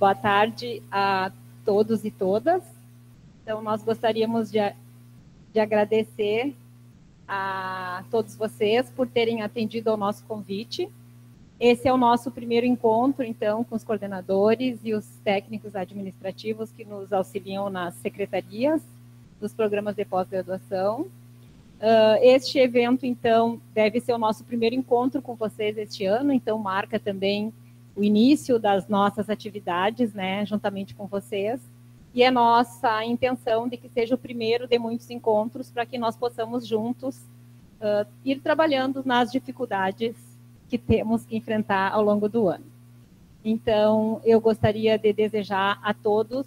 Boa tarde a todos e todas. Então, nós gostaríamos de agradecer a todos vocês por terem atendido ao nosso convite. Esse é o nosso primeiro encontro, então, com os coordenadores e os técnicos administrativos que nos auxiliam nas secretarias dos programas de pós-graduação. Este evento, então, deve ser o nosso primeiro encontro com vocês este ano, então marca também o início das nossas atividades, né, juntamente com vocês, e é nossa intenção de que seja o primeiro de muitos encontros para que nós possamos juntos ir trabalhando nas dificuldades que temos que enfrentar ao longo do ano. Então, eu gostaria de desejar a todos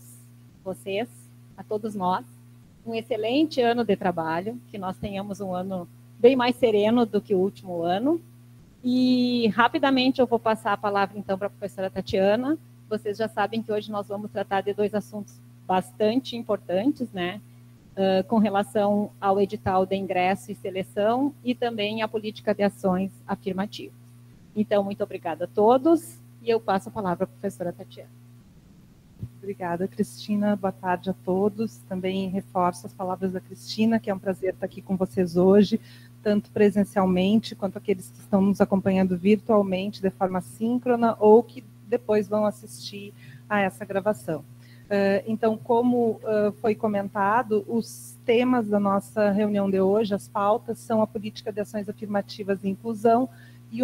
vocês, a todos nós, um excelente ano de trabalho, que nós tenhamos um ano bem mais sereno do que o último ano. E, rapidamente, eu vou passar a palavra, então, para a professora Tatiana. Vocês já sabem que hoje nós vamos tratar de dois assuntos bastante importantes, né? Com relação ao edital de ingresso e seleção e também a política de ações afirmativas. Então, muito obrigada a todos e eu passo a palavra à professora Tatiana. Obrigada, Cristina. Boa tarde a todos. Também reforço as palavras da Cristina, que é um prazer estar aqui com vocês hoje, tanto presencialmente quanto aqueles que estão nos acompanhando virtualmente de forma síncrona ou que depois vão assistir a essa gravação. Então, como foi comentado, os temas da nossa reunião de hoje, as pautas, são a política de ações afirmativas e inclusão e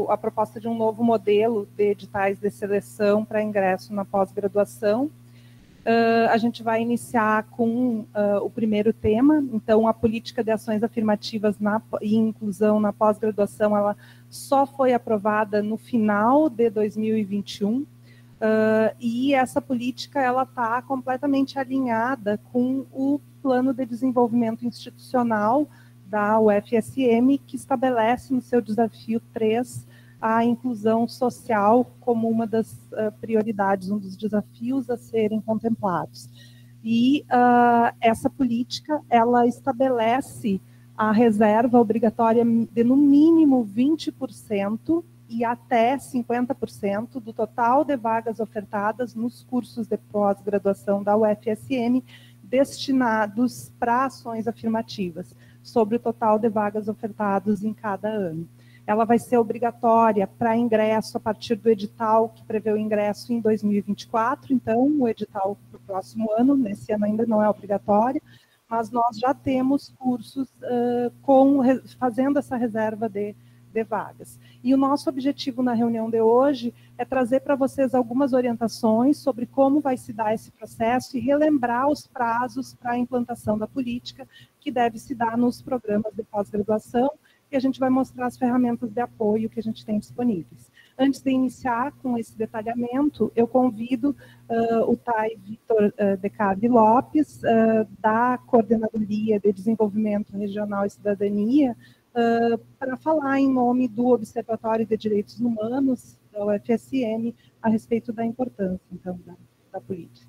a proposta de um novo modelo de editais de seleção para ingresso na pós-graduação. A gente vai iniciar com o primeiro tema, então a política de ações afirmativas e inclusão na pós-graduação, ela só foi aprovada no final de 2021, e essa política ela está completamente alinhada com o plano de desenvolvimento institucional da UFSM, que estabelece no seu desafio 3 a inclusão social como uma das prioridades, um dos desafios a serem contemplados. E essa política, ela estabelece a reserva obrigatória de no mínimo 20% e até 50% do total de vagas ofertadas nos cursos de pós-graduação da UFSM destinados para ações afirmativas, sobre o total de vagas ofertadas em cada ano. Ela vai ser obrigatória para ingresso a partir do edital que prevê o ingresso em 2024, então o edital para o próximo ano, nesse ano ainda não é obrigatória, mas nós já temos cursos fazendo essa reserva de vagas. E o nosso objetivo na reunião de hoje é trazer para vocês algumas orientações sobre como vai se dar esse processo e relembrar os prazos para a implantação da política que deve se dar nos programas de pós-graduação, e a gente vai mostrar as ferramentas de apoio que a gente tem disponíveis. Antes de iniciar com esse detalhamento, eu convido o TAI Vitor de Carli Lopes, da Coordenadoria de Desenvolvimento Regional e Cidadania, para falar em nome do Observatório de Direitos Humanos, da UFSM, a respeito da importância, então, da política.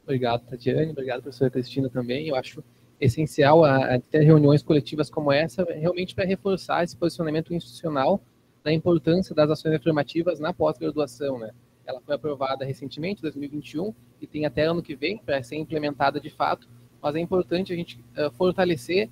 Obrigado, Tatiane. Obrigado, professora Cristina, também. Eu acho essencial a ter reuniões coletivas como essa, realmente para reforçar esse posicionamento institucional da importância das ações afirmativas na pós-graduação, né? Ela foi aprovada recentemente, em 2021, e tem até ano que vem para ser implementada de fato, mas é importante a gente fortalecer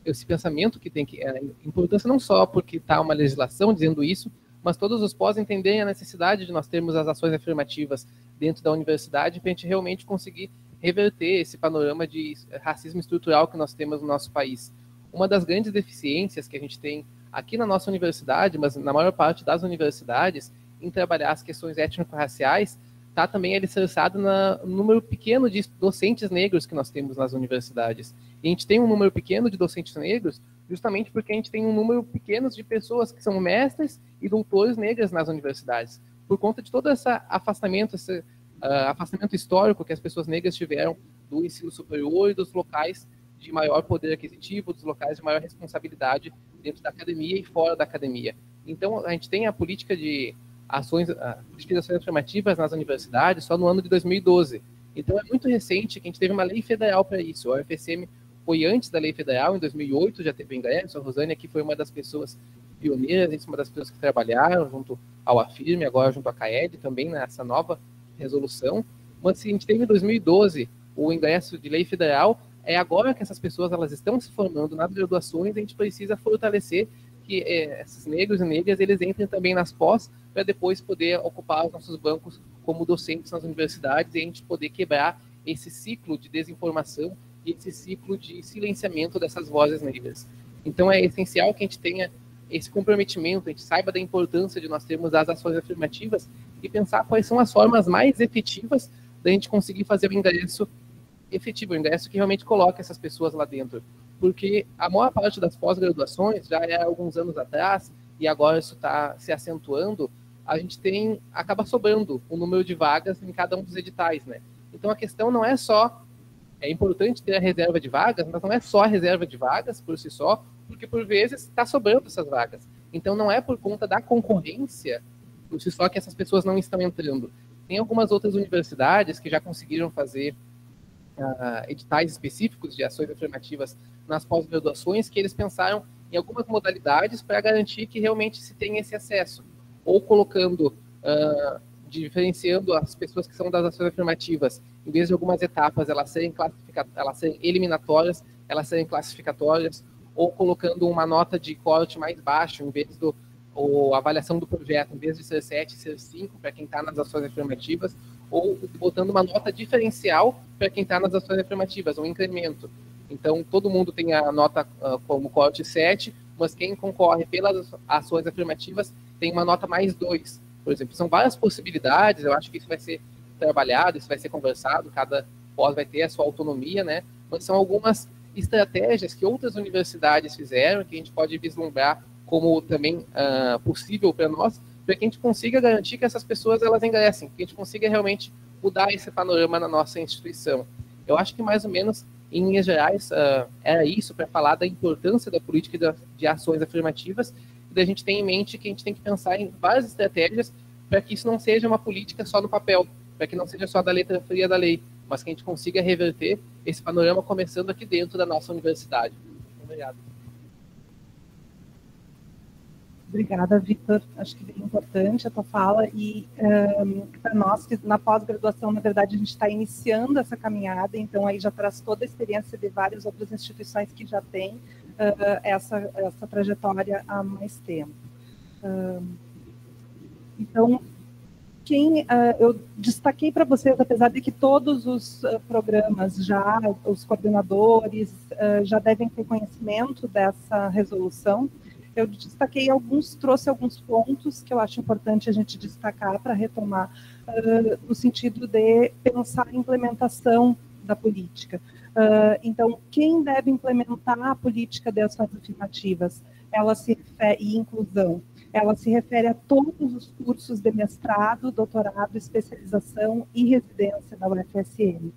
esse pensamento que tem que... importância não só porque está uma legislação dizendo isso, mas todos os pós entenderem a necessidade de nós termos as ações afirmativas dentro da universidade para a gente realmente conseguir reverter esse panorama de racismo estrutural que nós temos no nosso país. Uma das grandes deficiências que a gente tem aqui na nossa universidade, mas na maior parte das universidades, em trabalhar as questões étnico-raciais, está também alicerçado no número pequeno de docentes negros que nós temos nas universidades. E a gente tem um número pequeno de docentes negros justamente porque a gente tem um número pequeno de pessoas que são mestres e doutores negras nas universidades. Por conta de todo esse afastamento histórico que as pessoas negras tiveram do ensino superior e dos locais de maior poder aquisitivo, dos locais de maior responsabilidade dentro da academia e fora da academia. Então, a gente tem a política de ações afirmativas nas universidades só no ano de 2012. Então, é muito recente que a gente teve uma lei federal para isso. A UFSM foi antes da lei federal, em 2008 já teve ingresso. A Rosane aqui foi uma das pessoas pioneiras, em cima das pessoas que trabalharam junto ao Afirme, agora junto à CAED, também nessa nova resolução. Mas se a gente teve em 2012 o ingresso de lei federal, é agora que essas pessoas elas estão se formando nas graduações, a gente precisa fortalecer que esses negros e negras eles entrem também nas pós, para depois poder ocupar os nossos bancos como docentes nas universidades e a gente poder quebrar esse ciclo de desinformação e esse ciclo de silenciamento dessas vozes negras. Então é essencial que a gente tenha esse comprometimento, a gente saiba da importância de nós termos as ações afirmativas e pensar quais são as formas mais efetivas da gente conseguir fazer o ingresso efetivo, o ingresso que realmente coloca essas pessoas lá dentro. Porque a maior parte das pós-graduações, já é alguns anos atrás, e agora isso está se acentuando, a gente acaba sobrando o número de vagas em cada um dos editais, né? Então a questão não é só, é importante ter a reserva de vagas, mas não é só a reserva de vagas por si só, porque por vezes está sobrando essas vagas. Então não é por conta da concorrência por si só que essas pessoas não estão entrando. Tem algumas outras universidades que já conseguiram fazer editais específicos de ações afirmativas nas pós-graduações que eles pensaram em algumas modalidades para garantir que realmente se tenha esse acesso, ou colocando, diferenciando as pessoas que são das ações afirmativas, em vez de algumas etapas elas serem eliminatórias, elas serem classificatórias, ou colocando uma nota de corte mais baixo, em vez ou avaliação do projeto, em vez de ser 7, ser 5 para quem está nas ações afirmativas, ou botando uma nota diferencial para quem está nas ações afirmativas, um incremento. Então, todo mundo tem a nota como corte 7, mas quem concorre pelas ações afirmativas tem uma nota mais 2, por exemplo. São várias possibilidades, eu acho que isso vai ser trabalhado, isso vai ser conversado, cada pós vai ter a sua autonomia, né? Mas são algumas estratégias que outras universidades fizeram, que a gente pode vislumbrar como também possível para nós, para que a gente consiga garantir que essas pessoas elas ingressem, que a gente consiga realmente mudar esse panorama na nossa instituição. Eu acho que mais ou menos, em linhas gerais, era isso para falar da importância da política de ações afirmativas e da gente ter em mente que a gente tem que pensar em várias estratégias para que isso não seja uma política só no papel, para que não seja só da letra fria da lei, mas que a gente consiga reverter esse panorama começando aqui dentro da nossa universidade. Obrigado. Obrigada, Victor. Acho que é bem importante a tua fala e para nós que na pós-graduação, na verdade, a gente está iniciando essa caminhada, então aí já traz toda a experiência de várias outras instituições que já têm essa trajetória há mais tempo. Então, eu destaquei para vocês, apesar de que todos os programas os coordenadores já devem ter conhecimento dessa resolução, eu destaquei trouxe alguns pontos que eu acho importante a gente destacar para retomar, no sentido de pensar a implementação da política. Então, quem deve implementar a política de ações afirmativas? E inclusão. Ela se refere a todos os cursos de mestrado, doutorado, especialização e residência da UFSM.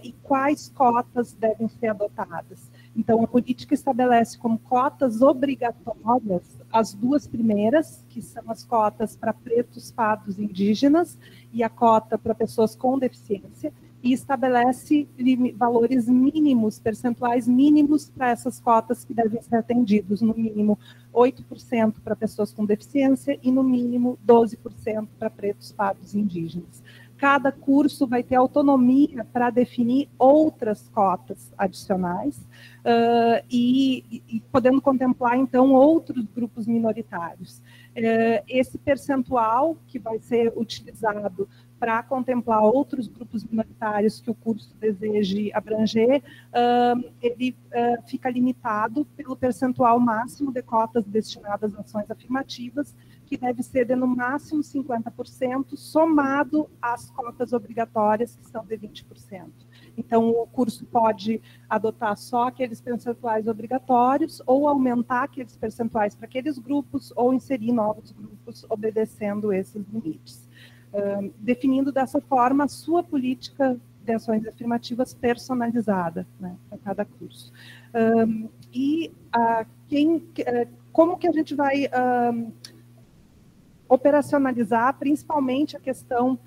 E quais cotas devem ser adotadas? Então, a política estabelece como cotas obrigatórias as duas primeiras, que são as cotas para pretos, pardos e indígenas, e a cota para pessoas com deficiência, e estabelece valores mínimos, percentuais mínimos para essas cotas que devem ser atendidos, no mínimo 8% para pessoas com deficiência e no mínimo 12% para pretos, pardos e indígenas. Cada curso vai ter autonomia para definir outras cotas adicionais e podendo contemplar, então, outros grupos minoritários. Esse percentual que vai ser utilizado para contemplar outros grupos minoritários que o curso deseje abranger, ele fica limitado pelo percentual máximo de cotas destinadas a ações afirmativas, que deve ser de no máximo 50%, somado às cotas obrigatórias, que são de 20%. Então, o curso pode adotar só aqueles percentuais obrigatórios, ou aumentar aqueles percentuais para aqueles grupos, ou inserir novos grupos, obedecendo esses limites. Definindo dessa forma a sua política de ações afirmativas personalizada, né, para cada curso. Como que a gente vai operacionalizar, principalmente a questão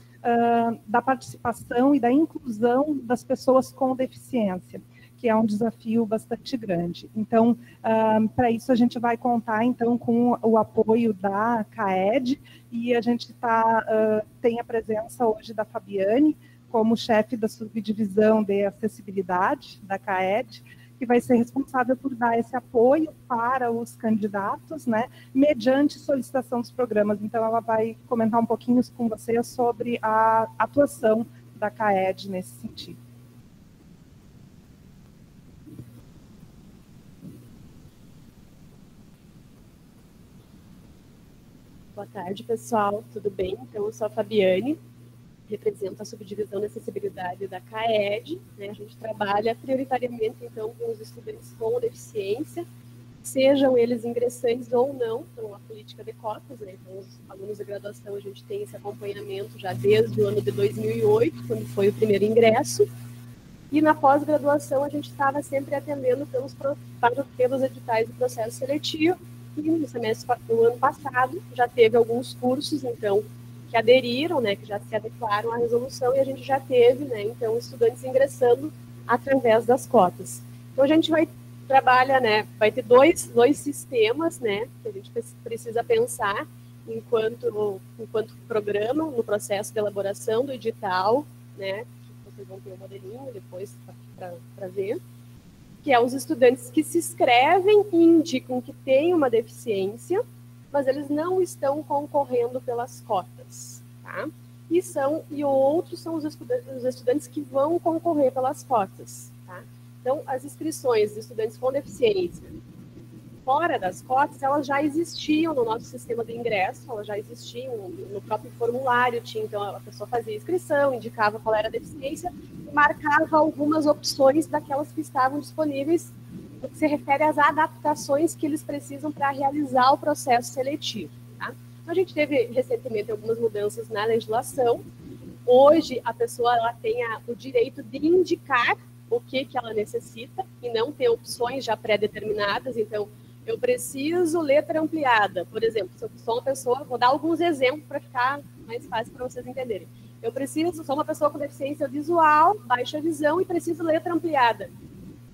da participação e da inclusão das pessoas com deficiência? que é um desafio bastante grande. Então, para isso a gente vai contar, então, com o apoio da CAED, e a gente tem a presença hoje da Fabiane, como chefe da subdivisão de acessibilidade da CAED, que vai ser responsável por dar esse apoio para os candidatos, né, mediante solicitação dos programas. Então, ela vai comentar um pouquinho com vocês sobre a atuação da CAED nesse sentido. Boa tarde, pessoal. Tudo bem? Então, eu sou a Fabiane, represento a subdivisão de acessibilidade da CAED, né? A gente trabalha prioritariamente, então, com os estudantes com deficiência, sejam eles ingressantes ou não, então, a política de cotas, né? Então, os alunos de graduação, a gente tem esse acompanhamento já desde o ano de 2008, quando foi o primeiro ingresso, e na pós-graduação a gente estava sempre atendendo pelos editais do processo seletivo, e no semestre do ano passado já teve alguns cursos, então, que aderiram, né, que já se adequaram à resolução, e a gente já teve, né, então, estudantes ingressando através das cotas. Então, a gente trabalha, né, vai ter dois sistemas, né, que a gente precisa pensar enquanto programa, no processo de elaboração do edital, né, que vocês vão ter um modelinho depois para ver, que é os estudantes que se inscrevem e indicam que têm uma deficiência, mas eles não estão concorrendo pelas cotas, tá? E outros são os estudantes que vão concorrer pelas cotas, tá? Então, as inscrições de estudantes com deficiência fora das cotas, elas já existiam no nosso sistema de ingresso, elas já existiam no próprio formulário, então a pessoa fazia inscrição, indicava qual era a deficiência e marcava algumas opções daquelas que estavam disponíveis no que se refere às adaptações que eles precisam para realizar o processo seletivo. Tá? Então, a gente teve recentemente algumas mudanças na legislação. Hoje, a pessoa tem o direito de indicar o que ela necessita e não ter opções já pré-determinadas. Então, eu preciso letra ampliada, por exemplo, se eu sou uma pessoa, vou dar alguns exemplos para ficar mais fácil para vocês entenderem. Sou uma pessoa com deficiência visual, baixa visão e preciso letra ampliada.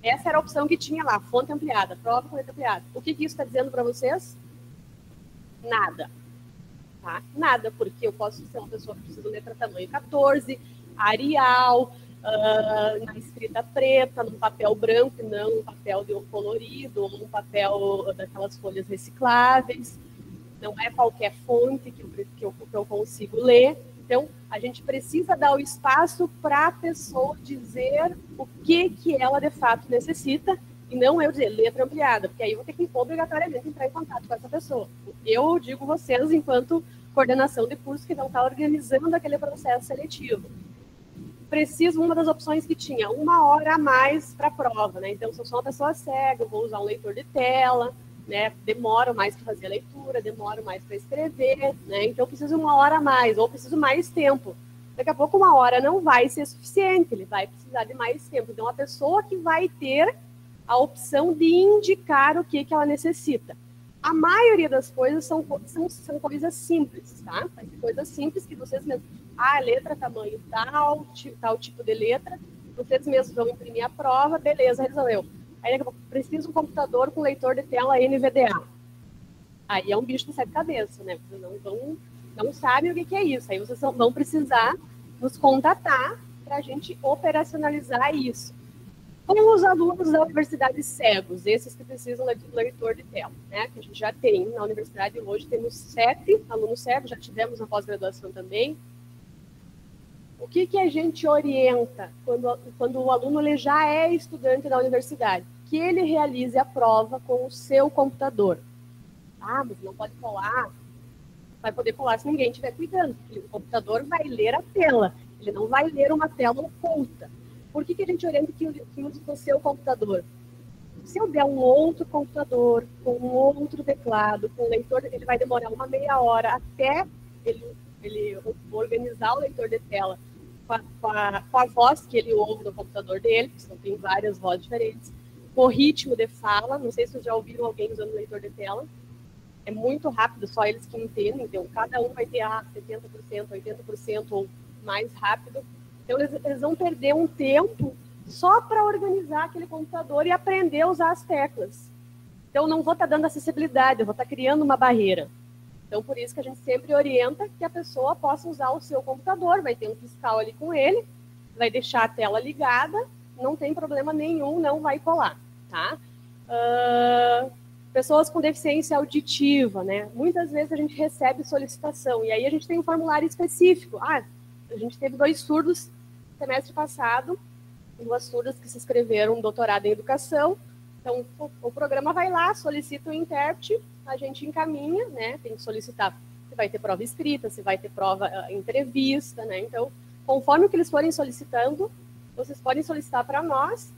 Essa era a opção que tinha lá, fonte ampliada, prova com letra ampliada. O que isso está dizendo para vocês? Nada. Tá? Nada, porque eu posso ser uma pessoa que precisa de letra tamanho 14, Arial, na escrita preta, num papel branco, não um papel de colorido, ou um papel daquelas folhas recicláveis. Não é qualquer fonte que eu consigo ler. Então, a gente precisa dar o espaço para a pessoa dizer o que ela, de fato, necessita, e não eu dizer letra ampliada, porque aí eu vou ter que obrigatoriamente entrar em contato com essa pessoa. Eu digo vocês, enquanto coordenação de curso, que vão estar organizando aquele processo seletivo. Preciso, uma das opções que tinha, 1 hora a mais para a prova, né? Então, se eu sou uma pessoa cega, eu vou usar um leitor de tela, né? Demoro mais para fazer a leitura, demoro mais para escrever, né? Então, eu preciso 1 hora a mais, ou preciso mais tempo. Daqui a pouco, 1 hora não vai ser suficiente, ele vai precisar de mais tempo. Então, a pessoa que vai ter a opção de indicar o que ela necessita. A maioria das coisas são coisas simples, tá? Vai ser coisas simples que vocês mesmos... letra, tamanho tal tipo de letra, vocês mesmos vão imprimir a prova, beleza, resolveu. Aí daqui a pouco, preciso um computador com leitor de tela NVDA. Aí é um bicho de 7 cabeças, né? Vocês não sabem o que é isso. Aí vocês vão precisar nos contatar para a gente operacionalizar isso. Com os alunos da universidade cegos, esses que precisam de leitor de tela, né? Que a gente já tem na universidade hoje, temos 7 alunos cegos, já tivemos na pós-graduação também. O que a gente orienta quando o aluno ele já é estudante da universidade? Que ele realize a prova com o seu computador. Mas não pode colar. Vai poder colar se ninguém estiver cuidando, porque o computador vai ler a tela, ele não vai ler uma tela oculta. Por que a gente orienta que use o seu computador? Se eu der um outro computador, com um outro teclado, com leitor, ele vai demorar uma meia hora até ele organizar o leitor de tela com a voz que ele ouve no computador dele, porque senão tem várias vozes diferentes, com o ritmo de fala. Não sei se vocês já ouviram alguém usando o leitor de tela. É muito rápido, só eles que entendem. Então, cada um vai ter 70%, 80% ou mais rápido. Então, eles vão perder um tempo só para organizar aquele computador e aprender a usar as teclas. Então, não vou estar dando acessibilidade, eu vou estar criando uma barreira. Então, por isso que a gente sempre orienta que a pessoa possa usar o seu computador, vai ter um fiscal ali com ele, vai deixar a tela ligada, não tem problema nenhum, não vai colar, tá? Pessoas com deficiência auditiva, né? Muitas vezes a gente recebe solicitação, e aí a gente tem um formulário específico. A gente teve 2 surdos no semestre passado, 2 surdas que se inscreveram um doutorado em educação. Então, o programa vai lá, solicita o intérprete, a gente encaminha, né? Tem que solicitar se vai ter prova escrita, se vai ter prova entrevista, né? Então, conforme o que eles forem solicitando, vocês podem solicitar para nós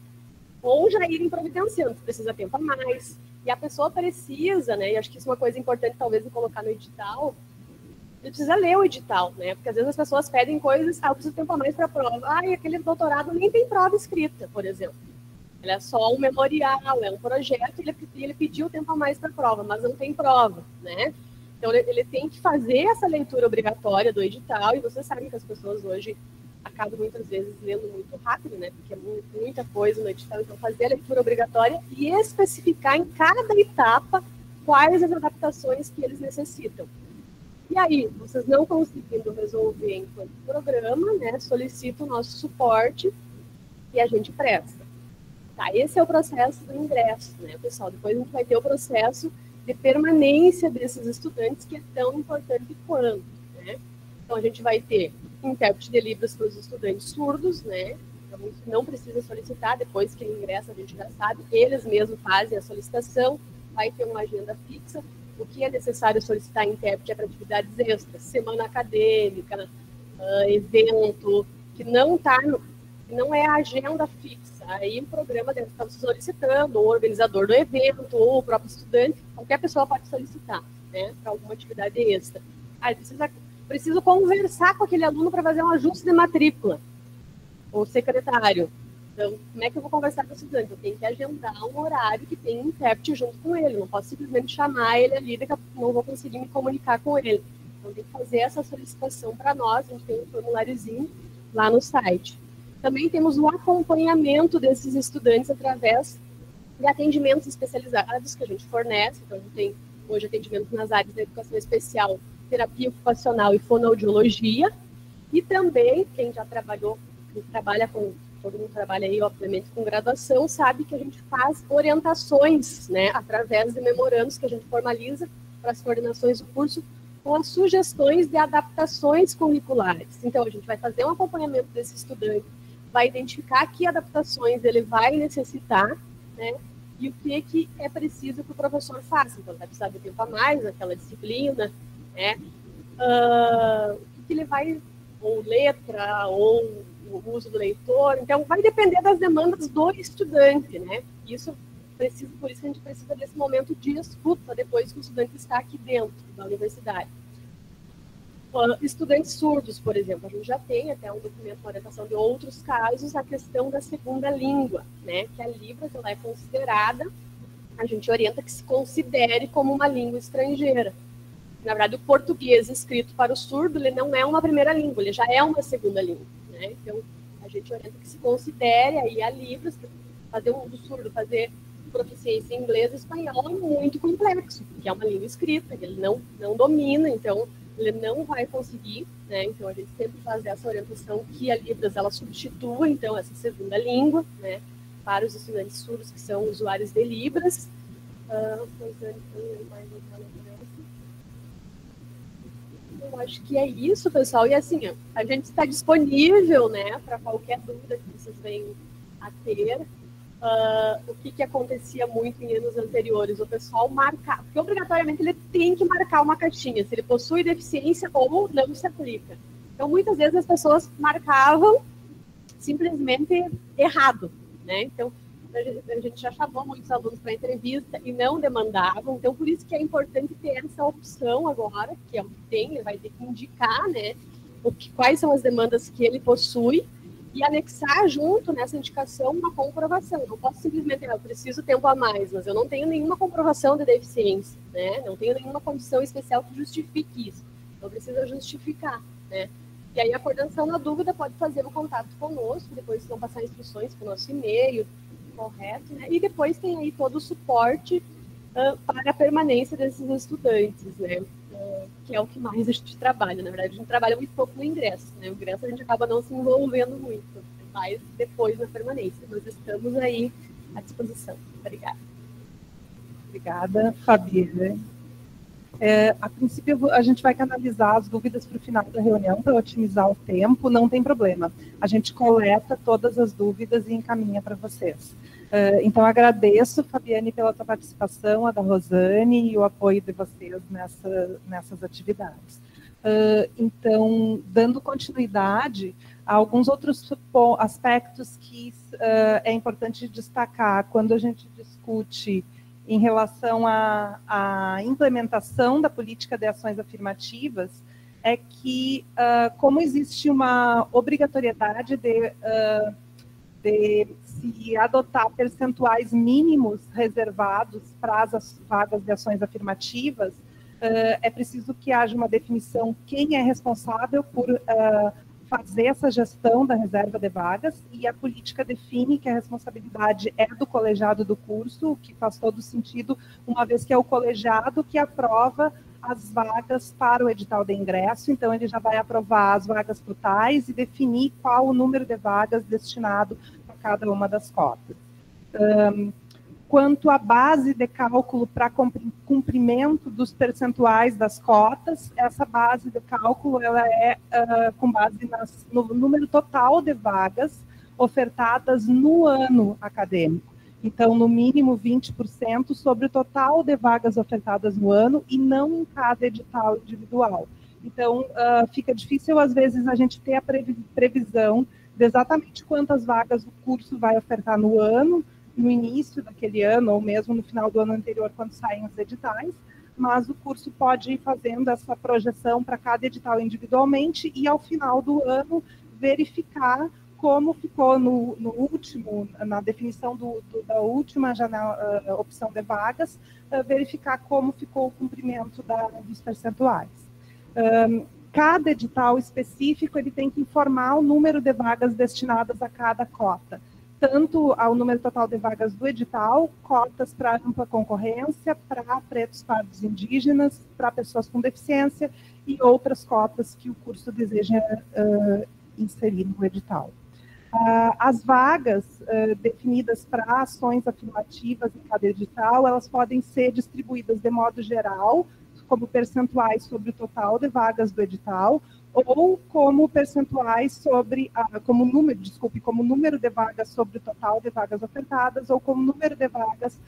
ou já irem providenciando, se precisa tempo a mais. E a pessoa precisa, né? E acho que isso é uma coisa importante, talvez, de colocar no edital. Ele precisa ler o edital, né? Porque às vezes as pessoas pedem coisas, eu preciso tempo a mais para a prova. E aquele doutorado nem tem prova escrita, por exemplo. Ele é só um memorial, é um projeto, e ele pediu tempo a mais para a prova, mas não tem prova, né? Então, ele tem que fazer essa leitura obrigatória do edital, e vocês sabem que as pessoas hoje acabam muitas vezes lendo muito rápido, né? Porque é muita coisa no edital, então fazer a leitura obrigatória e especificar em cada etapa quais as adaptações que eles necessitam. E aí, vocês não conseguindo resolver enquanto programa, né? Solicita o nosso suporte e a gente presta. Tá, esse é o processo do ingresso, né, pessoal? Depois a gente vai ter o processo de permanência desses estudantes, que é tão importante quanto, né? Então, a gente vai ter intérprete de Libras para os estudantes surdos, né? Então, isso não precisa solicitar, depois que ele ingressa, a gente já sabe, eles mesmos fazem a solicitação, vai ter uma agenda fixa. O que é necessário solicitar intérprete é para atividades extras, semana acadêmica, evento, que não é a agenda fixa. Aí o programa deve estar solicitando, ou o organizador do evento, ou o próprio estudante, qualquer pessoa pode solicitar, né, para alguma atividade extra. Aí preciso conversar com aquele aluno para fazer um ajuste de matrícula, ou secretário. Então, como é que eu vou conversar com o estudante? Eu tenho que agendar um horário que tem um intérprete junto com ele, não posso simplesmente chamar ele ali, daqui a pouco não vou conseguir me comunicar com ele. Então, tem que fazer essa solicitação para nós, a gente tem um formuláriozinho lá no site. Também temos o acompanhamento desses estudantes através de atendimentos especializados que a gente fornece. Então, a gente tem hoje atendimento nas áreas da educação especial, terapia ocupacional e fonoaudiologia. E também, quem já trabalhou, quem trabalha com, todo mundo trabalha aí, obviamente, com graduação, sabe que a gente faz orientações, né, através de memorandos que a gente formaliza para as coordenações do curso, com as sugestões de adaptações curriculares. Então, a gente vai fazer um acompanhamento desse estudante, vai identificar que adaptações ele vai necessitar, né, e o que é preciso que o professor faça. Então, vai precisar de tempo a mais naquela disciplina, né, o que ele vai, ou letra, ou o uso do leitor. Então, vai depender das demandas do estudante, né, por isso que a gente precisa desse momento de escuta depois que o estudante está aqui dentro da universidade. Estudantes surdos, por exemplo, a gente já tem até um documento de orientação de outros casos, a questão da segunda língua, né, que a Libras ela é considerada, a gente orienta que se considere como uma língua estrangeira. Na verdade, o português escrito para o surdo, ele não é uma primeira língua, ele já é uma segunda língua, né? Então, a gente orienta que se considere aí a Libras, fazer do surdo, fazer proficiência em inglês e espanhol é muito complexo, porque é uma língua escrita, ele não domina, então ele não vai conseguir, né? Então a gente sempre faz essa orientação que a Libras ela substitua então essa segunda língua, né, para os estudantes surdos que são usuários de Libras. Eu acho que é isso, pessoal. E assim, a gente está disponível, né, para qualquer dúvida que vocês venham a ter. O que acontecia muito em anos anteriores, o pessoal marcar, porque obrigatoriamente ele tem que marcar uma caixinha, se ele possui deficiência ou não se aplica. Então, muitas vezes as pessoas marcavam simplesmente errado, né? Então, a gente já chamou muitos alunos para entrevista e não demandavam, então por isso que é importante ter essa opção agora, que é o que tem, ele vai ter que indicar, né, quais são as demandas que ele possui, e anexar junto nessa indicação uma comprovação. Não posso simplesmente, eu preciso tempo a mais, mas eu não tenho nenhuma comprovação de deficiência, né? Não tenho nenhuma condição especial que justifique isso. Então, precisa justificar, né? E aí a coordenação, na dúvida, pode fazer o contato conosco, depois vão passar instruções para o nosso e-mail, correto, né? E depois tem aí todo o suporte para a permanência desses estudantes, né? Que é o que mais a gente trabalha. Na verdade, a gente trabalha muito pouco no ingresso, né? O ingresso a gente acaba não se envolvendo muito, mas depois na permanência. Nós estamos aí à disposição. Obrigada. Obrigada, Fabiana. A princípio, a gente vai canalizar as dúvidas para o final da reunião para otimizar o tempo, não tem problema. A gente coleta todas as dúvidas e encaminha para vocês. Então, agradeço, Fabiane, pela sua participação, a da Rosane e o apoio de vocês nessas atividades. Então, dando continuidade a alguns outros aspectos que é importante destacar quando a gente discute em relação à implementação da política de ações afirmativas, é que, como existe uma obrigatoriedade de se adotar percentuais mínimos reservados para as vagas de ações afirmativas, é preciso que haja uma definição quem é responsável por fazer essa gestão da reserva de vagas, e a política define que a responsabilidade é do colegiado do curso, o que faz todo sentido, uma vez que é o colegiado que aprova as vagas para o edital de ingresso, então ele já vai aprovar as vagas totais e definir qual o número de vagas destinado a cada uma das cotas. Quanto à base de cálculo para cumprimento dos percentuais das cotas, essa base de cálculo ela é com base no número total de vagas ofertadas no ano acadêmico. Então, no mínimo 20% sobre o total de vagas ofertadas no ano e não em cada edital individual. Então, fica difícil, às vezes, a gente ter a previsão de exatamente quantas vagas o curso vai ofertar no ano, no início daquele ano, ou mesmo no final do ano anterior, quando saem os editais, mas o curso pode ir fazendo essa projeção para cada edital individualmente e, ao final do ano, verificar como ficou no último, na definição da última janela, opção de vagas, verificar como ficou o cumprimento dos percentuais. Cada edital específico ele tem que informar o número de vagas destinadas a cada cota, tanto ao número total de vagas do edital, cotas para ampla concorrência, para pretos, pardos, indígenas, para pessoas com deficiência e outras cotas que o curso deseja inserir no edital. As vagas definidas para ações afirmativas em cada edital, elas podem ser distribuídas de modo geral, como percentuais sobre o total de vagas do edital, ou como percentuais sobre, como número de vagas sobre o total de vagas ofertadas, ou como número de vagas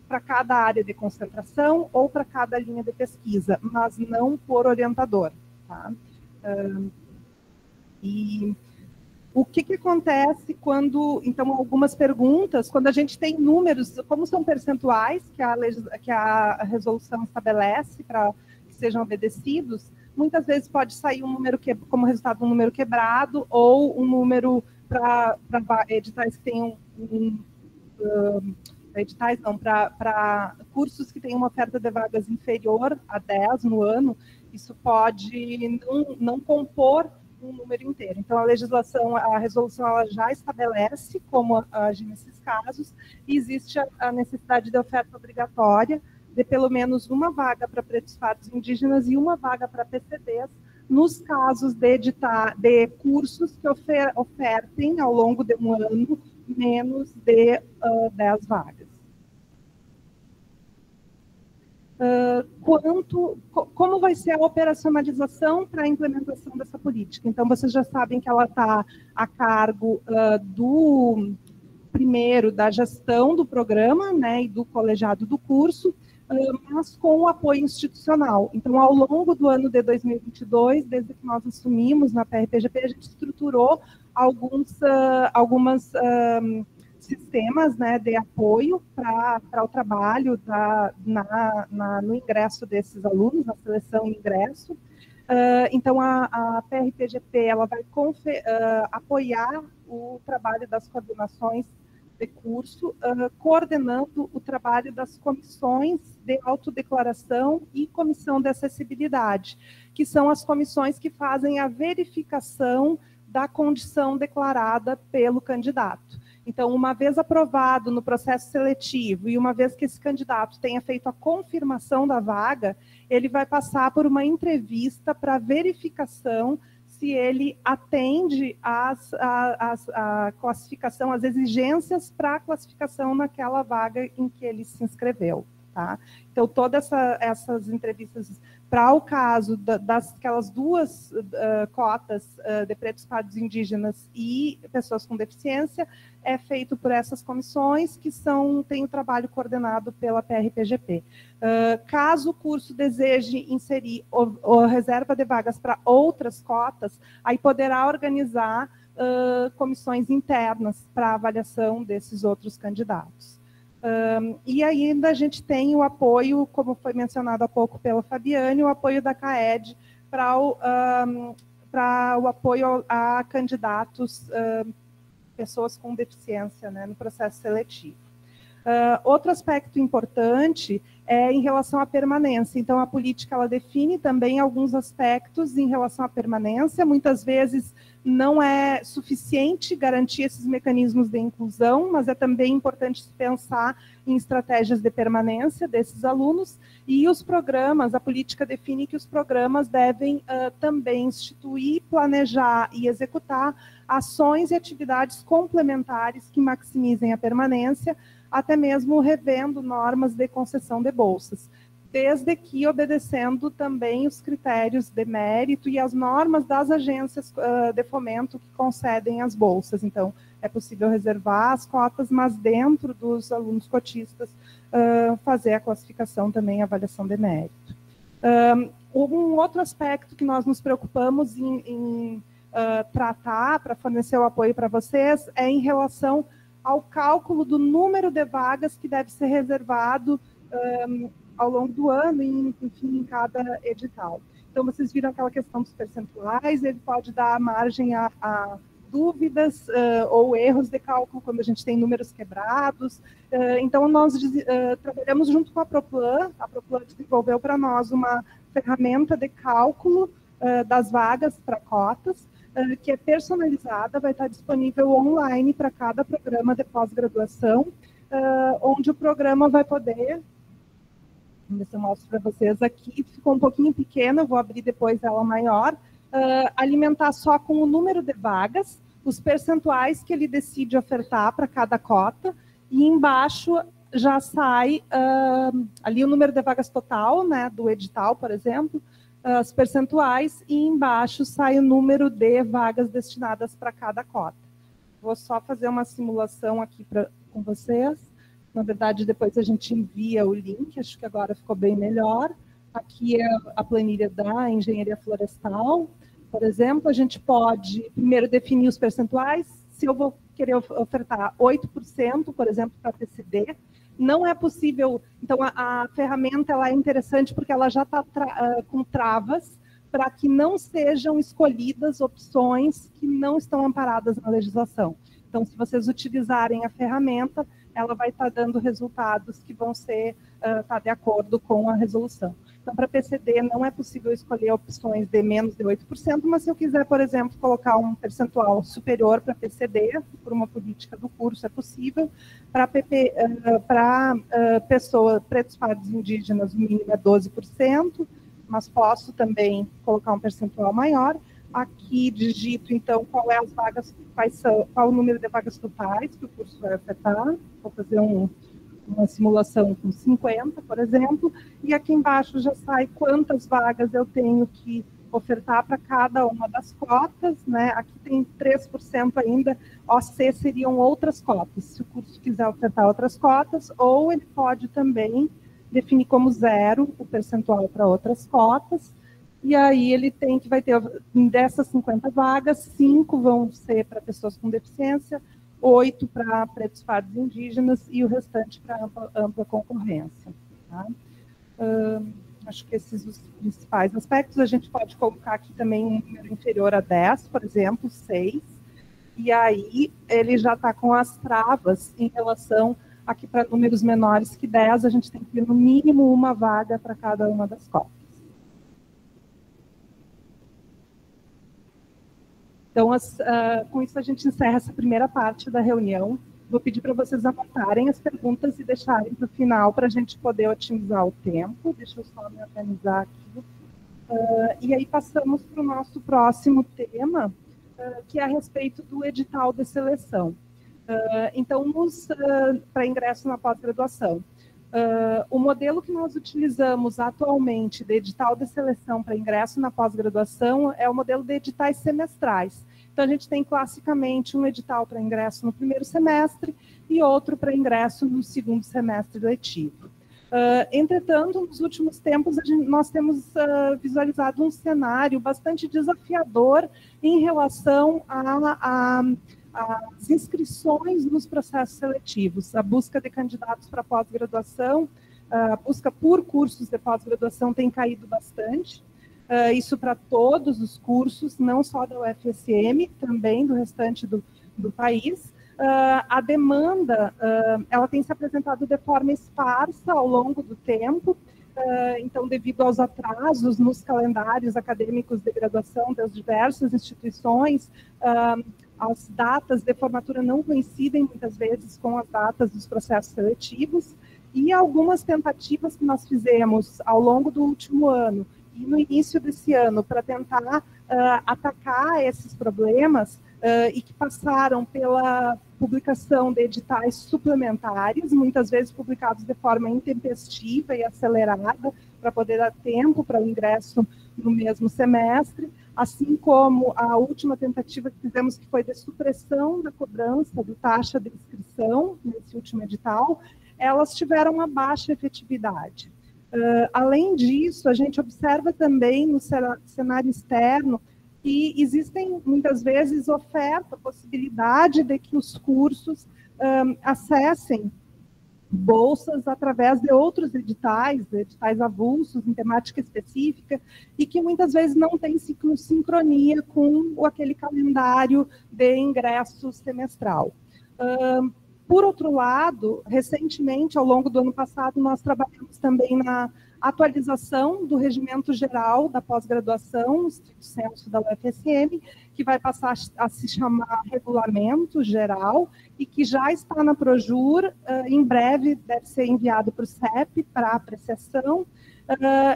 para cada área de concentração ou para cada linha de pesquisa, mas não por orientador. Tá? E o que acontece quando, então, algumas perguntas, quando a gente tem números, como são percentuais que a resolução estabelece para que sejam obedecidos, muitas vezes pode sair um número como resultado de um número quebrado ou um número para editais que tenham para cursos que tenham uma oferta de vagas inferior a 10 no ano, isso pode não compor um número inteiro. Então, a resolução ela já estabelece como agir nesses casos, e existe a necessidade de oferta obrigatória de pelo menos uma vaga para pretos, pardos, indígenas e uma vaga para PCDs, nos casos de cursos que ofertem, ao longo de um ano, menos de 10 vagas. Como vai ser a operacionalização para a implementação dessa política? Então, vocês já sabem que ela está a cargo primeiro, da gestão do programa, né, e do colegiado do curso, mas com o apoio institucional. Então, ao longo do ano de 2022, desde que nós assumimos na PRPGP, a gente estruturou alguns sistemas, né, de apoio para o trabalho no ingresso desses alunos, na seleção e ingresso. Então, a PRPGP ela vai apoiar o trabalho das coordenações de curso, coordenando o trabalho das comissões de autodeclaração e comissão de acessibilidade, que são as comissões que fazem a verificação da condição declarada pelo candidato. Então, uma vez aprovado no processo seletivo e uma vez que esse candidato tenha feito a confirmação da vaga, ele vai passar por uma entrevista para verificação se ele atende a classificação, as exigências para a classificação naquela vaga em que ele se inscreveu. Tá? Então, todas essas entrevistas, para o caso daquelas duas cotas de pretos, pardos, indígenas e pessoas com deficiência, é feito por essas comissões que têm o trabalho coordenado pela PRPGP. Caso o curso deseje inserir reserva de vagas para outras cotas, aí poderá organizar comissões internas para avaliação desses outros candidatos. E ainda a gente tem o apoio, como foi mencionado há pouco pela Fabiane, o apoio da CAED para o apoio a candidatos, pessoas com deficiência, né, no processo seletivo. Outro aspecto importante é em relação à permanência. Então, a política ela define também alguns aspectos em relação à permanência. Muitas vezes não é suficiente garantir esses mecanismos de inclusão, mas é também importante pensar em estratégias de permanência desses alunos. E os programas, a política define que os programas devem também instituir, planejar e executar ações e atividades complementares que maximizem a permanência, até mesmo revendo normas de concessão de bolsas, desde que obedecendo também os critérios de mérito e as normas das agências de fomento que concedem as bolsas. Então, é possível reservar as cotas, mas dentro dos alunos cotistas, fazer a classificação também, a avaliação de mérito. Um outro aspecto que nós nos preocupamos em tratar, para fornecer o apoio para vocês, é em relação ao cálculo do número de vagas que deve ser reservado ao longo do ano, e, enfim, em cada edital. Então, vocês viram aquela questão dos percentuais, ele pode dar margem a dúvidas ou erros de cálculo quando a gente tem números quebrados. Então, nós trabalhamos junto com a Proplan desenvolveu para nós uma ferramenta de cálculo das vagas para cotas, que é personalizada, vai estar disponível online para cada programa de pós-graduação, onde o programa vai poder, vamos ver se eu mostro para vocês aqui, ficou um pouquinho pequena, eu vou abrir depois ela maior, alimentar só com o número de vagas, os percentuais que ele decide ofertar para cada cota, e embaixo já sai ali o número de vagas total, né, do edital, por exemplo, os percentuais, e embaixo sai o número de vagas destinadas para cada cota. Vou só fazer uma simulação aqui com vocês. Na verdade, depois a gente envia o link, acho que agora ficou bem melhor. Aqui é a planilha da engenharia florestal. Por exemplo, a gente pode primeiro definir os percentuais. Se eu vou querer ofertar 8%, por exemplo, para PCD, não é possível. Então, a ferramenta ela é interessante porque ela já está com travas para que não sejam escolhidas opções que não estão amparadas na legislação. Então, se vocês utilizarem a ferramenta, ela vai estar dando resultados que vão estar de acordo com a resolução. Então, para PCD, não é possível escolher opções de menos de 8%, mas se eu quiser, por exemplo, colocar um percentual superior para PCD, por uma política do curso, é possível. Para pessoas, pretos, pardos, indígenas, o mínimo é 12%, mas posso também colocar um percentual maior. Aqui digito, então, qual o número de vagas totais que o curso vai ofertar. Vou fazer uma simulação com 50, por exemplo, e aqui embaixo já sai quantas vagas eu tenho que ofertar para cada uma das cotas, né? Aqui tem 3% ainda, OC seriam outras cotas, se o curso quiser ofertar outras cotas, ou ele pode também definir como 0 o percentual para outras cotas, e aí ele vai ter, dessas 50 vagas, 5 vão ser para pessoas com deficiência, 8 para pretos, pardos, indígenas e o restante para ampla concorrência. Tá? Acho que esses os principais aspectos. A gente pode colocar aqui também um número inferior a 10, por exemplo, 6. e aí ele já está com as travas em relação a que para números menores que 10, a gente tem que ter no mínimo uma vaga para cada uma das cotas. Então, com isso a gente encerra essa primeira parte da reunião. Vou pedir para vocês anotarem as perguntas e deixarem para o final para a gente poder otimizar o tempo. Deixa eu só me organizar aqui. E aí passamos para o nosso próximo tema, que é a respeito do edital de seleção. Então, para ingresso na pós-graduação, o modelo que nós utilizamos atualmente de edital de seleção para ingresso na pós-graduação é o modelo de editais semestrais. Então, a gente tem classicamente um edital para ingresso no primeiro semestre e outro para ingresso no segundo semestre letivo. Entretanto, nos últimos tempos, nós temos visualizado um cenário bastante desafiador em relação às inscrições nos processos seletivos. A busca de candidatos para pós-graduação, a busca por cursos de pós-graduação tem caído bastante. Isso para todos os cursos, não só da UFSM, também do restante do país. A demanda, ela tem se apresentado de forma esparsa ao longo do tempo, então, devido aos atrasos nos calendários acadêmicos de graduação das diversas instituições, as datas de formatura não coincidem muitas vezes com as datas dos processos seletivos, e algumas tentativas que nós fizemos ao longo do último ano e no início desse ano para tentar atacar esses problemas, e que passaram pela publicação de editais suplementares, muitas vezes publicados de forma intempestiva e acelerada, para poder dar tempo para o ingresso no mesmo semestre, assim como a última tentativa que fizemos, que foi de supressão da cobrança do taxa de inscrição, nesse último edital, elas tiveram uma baixa efetividade. Além disso, a gente observa também no cenário externo que existem, muitas vezes, possibilidade de que os cursos acessem bolsas através de outros editais avulsos, em temática específica, e que muitas vezes não tem sincronia com aquele calendário de ingresso semestral. Por outro lado, recentemente, ao longo do ano passado, nós trabalhamos também na atualização do regimento geral da pós-graduação, estricto sensu da UFSM, que vai passar a se chamar regulamento geral e que já está na Projur, em breve deve ser enviado para o CEP para apreciação,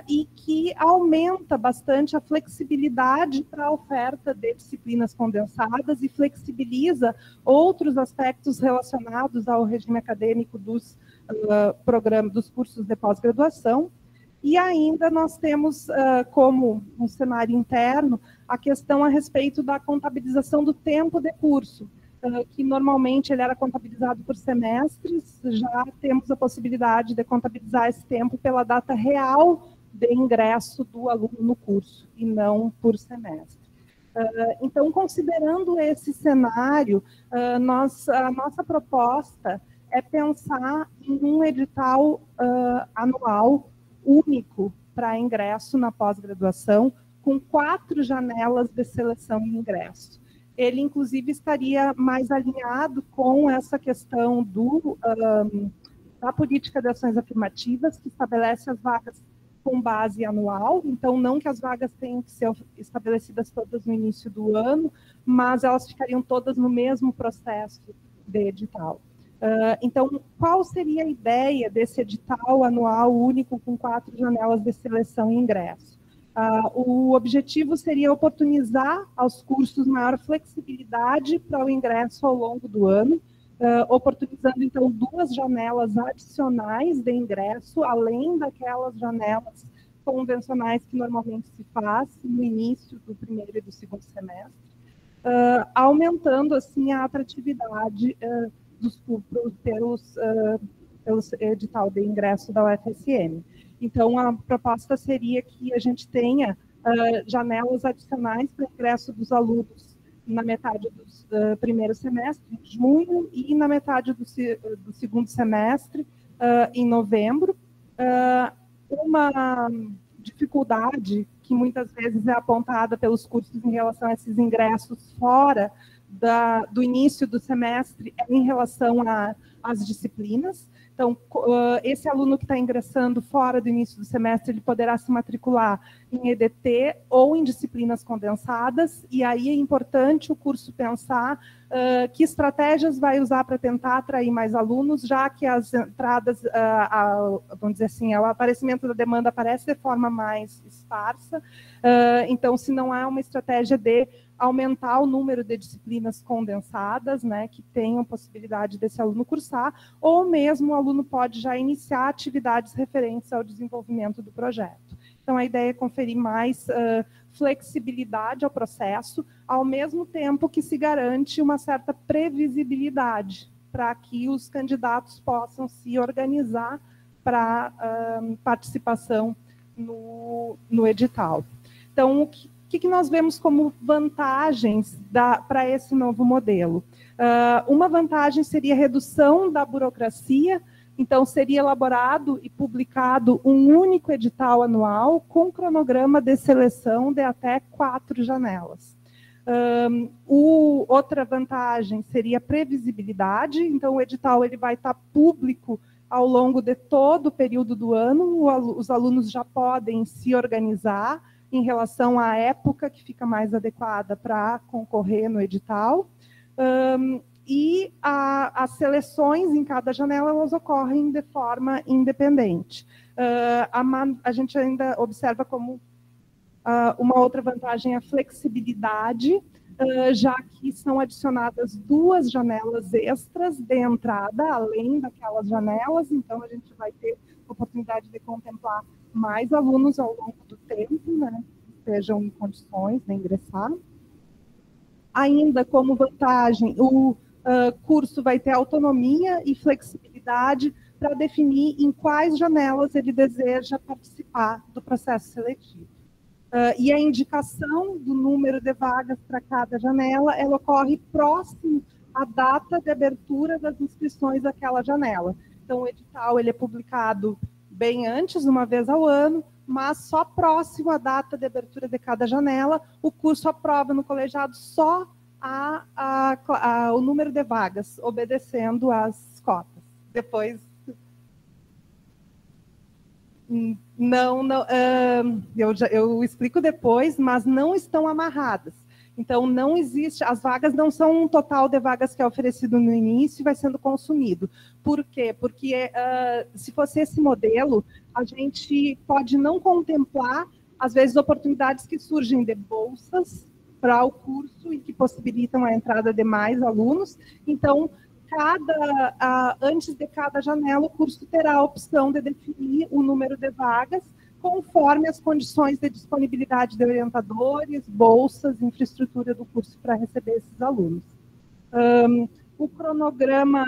e que aumenta bastante a flexibilidade para a oferta de disciplinas condensadas e flexibiliza outros aspectos relacionados ao regime acadêmico dos programas, dos cursos de pós-graduação. E ainda nós temos, como um cenário interno, a questão a respeito da contabilização do tempo de curso, que normalmente ele era contabilizado por semestres, já temos a possibilidade de contabilizar esse tempo pela data real de ingresso do aluno no curso, e não por semestre. Então, considerando esse cenário, a nossa proposta é pensar em um edital anual único para ingresso na pós-graduação, com 4 janelas de seleção e ingresso. Ele, inclusive, estaria mais alinhado com essa questão da política de ações afirmativas, que estabelece as vagas com base anual, então não que as vagas tenham que ser estabelecidas todas no início do ano, mas elas ficariam todas no mesmo processo de edital. Então, qual seria a ideia desse edital anual único com 4 janelas de seleção e ingresso? O objetivo seria oportunizar aos cursos maior flexibilidade para o ingresso ao longo do ano, oportunizando, então, 2 janelas adicionais de ingresso, além daquelas janelas convencionais que normalmente se faz no início do primeiro e do segundo semestre, aumentando, assim, a atratividade pelo edital de ingresso da UFSM. Então, a proposta seria que a gente tenha janelas adicionais para ingresso dos alunos na metade do primeiro semestre, em junho, e na metade do segundo semestre, em novembro. Uma dificuldade que muitas vezes é apontada pelos cursos em relação a esses ingressos fora do início do semestre é em relação às disciplinas. Então, esse aluno que está ingressando fora do início do semestre, ele poderá se matricular em EDT ou em disciplinas condensadas, e aí é importante o curso pensar que estratégias vai usar para tentar atrair mais alunos, já que as entradas, vamos dizer assim, o aparecimento da demanda aparece de forma mais esparsa. Então, se não há uma estratégia de aumentar o número de disciplinas condensadas, né, que tenham possibilidade desse aluno cursar, ou mesmo o aluno pode já iniciar atividades referentes ao desenvolvimento do projeto. Então, a ideia é conferir mais flexibilidade ao processo, ao mesmo tempo que se garante uma certa previsibilidade, para que os candidatos possam se organizar para participação no edital. Então, o que nós vemos como vantagens para esse novo modelo? Uma vantagem seria a redução da burocracia. Então, seria elaborado e publicado um único edital anual com cronograma de seleção de até 4 janelas. Outra vantagem seria a previsibilidade. Então, o edital ele vai estar público ao longo de todo o período do ano. Os alunos já podem se organizar em relação à época que fica mais adequada para concorrer no edital. E as seleções em cada janela elas ocorrem de forma independente. A gente ainda observa como uma outra vantagem a flexibilidade, já que são adicionadas 2 janelas extras de entrada, além daquelas janelas, então a gente vai ter oportunidade de contemplar mais alunos ao longo do tempo, né, que estejam em condições de ingressar. Ainda como vantagem, o curso vai ter autonomia e flexibilidade para definir em quais janelas ele deseja participar do processo seletivo. E a indicação do número de vagas para cada janela, ela ocorre próximo à data de abertura das inscrições daquela janela. Então, o edital ele é publicado bem antes, uma vez ao ano, mas só próximo à data de abertura de cada janela, o curso aprova no colegiado só o número de vagas, obedecendo às cotas. Depois, eu explico depois, mas não estão amarradas. Então, não existe, as vagas não são um total de vagas que é oferecido no início e vai sendo consumido. Por quê? Porque se fosse esse modelo, a gente pode não contemplar, às vezes, oportunidades que surgem de bolsas para o curso e que possibilitam a entrada de mais alunos. Então, antes de cada janela, o curso terá a opção de definir o número de vagas conforme as condições de disponibilidade de orientadores, bolsas, infraestrutura do curso para receber esses alunos. O cronograma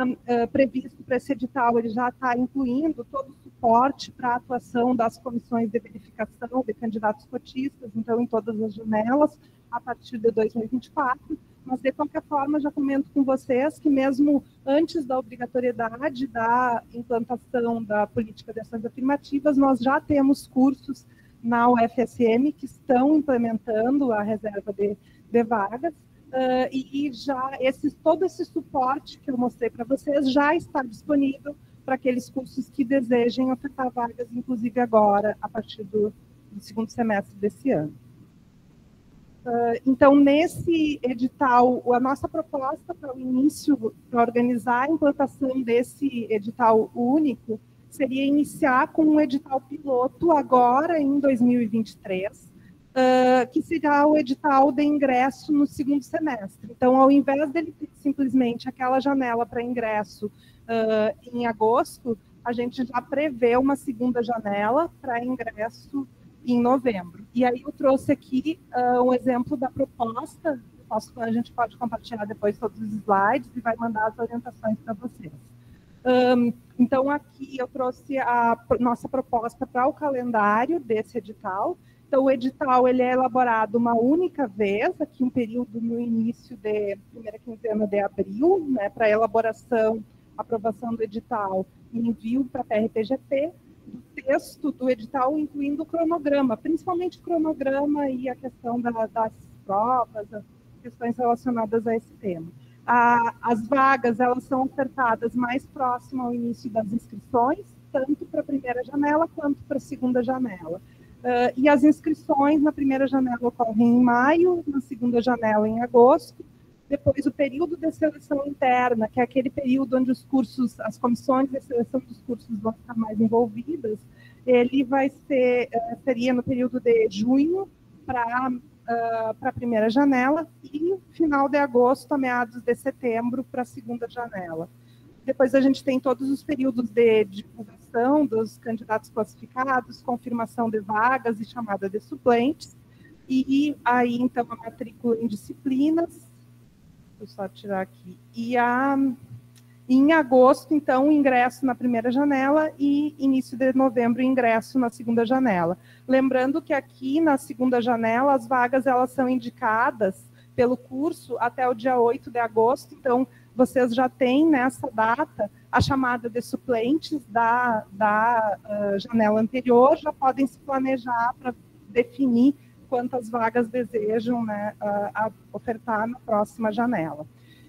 previsto para esse edital ele já está incluindo todo o suporte para a atuação das comissões de verificação de candidatos cotistas, então, em todas as janelas, a partir de 2024, mas, de qualquer forma, já comento com vocês que, mesmo antes da obrigatoriedade da implantação da política de ações afirmativas, nós já temos cursos na UFSM que estão implementando a reserva de vagas, e já todo esse suporte que eu mostrei para vocês já está disponível para aqueles cursos que desejem ofertar vagas, inclusive agora, a partir do segundo semestre desse ano. Então, nesse edital, a nossa proposta para o início, para organizar a implantação desse edital único, seria iniciar com um edital piloto agora, em 2023, que será o edital de ingresso no segundo semestre. Então, ao invés dele ter simplesmente aquela janela para ingresso em agosto, a gente já prevê uma segunda janela para ingresso em novembro. E aí eu trouxe aqui um exemplo da proposta, a gente pode compartilhar depois todos os slides e vai mandar as orientações para vocês. Então, aqui eu trouxe a nossa proposta para o calendário desse edital. Então, o edital ele é elaborado uma única vez, aqui um período no início da primeira quinzena de abril, né, para elaboração, aprovação do edital e envio para a PRPGP, do texto do edital, incluindo o cronograma, principalmente o cronograma e a questão das provas, questões relacionadas a esse tema. As vagas, elas são ofertadas mais próximo ao início das inscrições, tanto para a primeira janela quanto para a segunda janela. E as inscrições na primeira janela ocorrem em maio, na segunda janela em agosto. Depois, o período de seleção interna, que é aquele período onde os cursos, as comissões de seleção dos cursos vão estar mais envolvidas, ele vai ser, seria no período de junho para a primeira janela e final de agosto a meados de setembro para a segunda janela. Depois a gente tem todos os períodos de divulgação dos candidatos classificados, confirmação de vagas e chamada de suplentes, e aí então a matrícula em disciplinas. Vou só tirar aqui. E em agosto, então, o ingresso na primeira janela e início de novembro, o ingresso na segunda janela. Lembrando que aqui na segunda janela, as vagas elas são indicadas pelo curso até o dia 8 de agosto, então vocês já têm nessa data a chamada de suplentes da janela anterior, já podem se planejar para definir quantas vagas desejam, né, ofertar na próxima janela.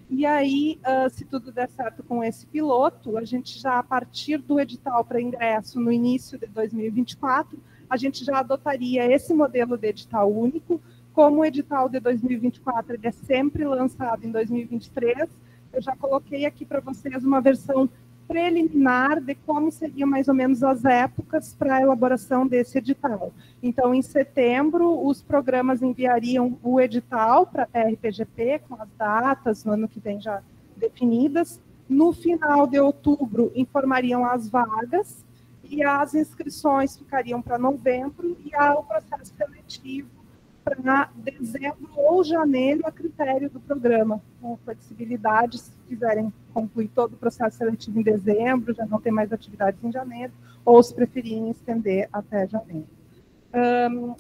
E aí, se tudo der certo com esse piloto, a gente já, a partir do edital para ingresso no início de 2024, a gente já adotaria esse modelo de edital único. Como o edital de 2024 ele é sempre lançado em 2023, eu já coloquei aqui para vocês uma versão preliminar de como seriam mais ou menos as épocas para a elaboração desse edital. Então, em setembro, os programas enviariam o edital para a TRPGP, com as datas no ano que vem já definidas. No final de outubro, informariam as vagas e as inscrições ficariam para novembro e o processo seletivo para dezembro ou janeiro, a critério do programa, com flexibilidade, se quiserem concluir todo o processo seletivo em dezembro, já não tem mais atividades em janeiro, ou se preferirem estender até janeiro.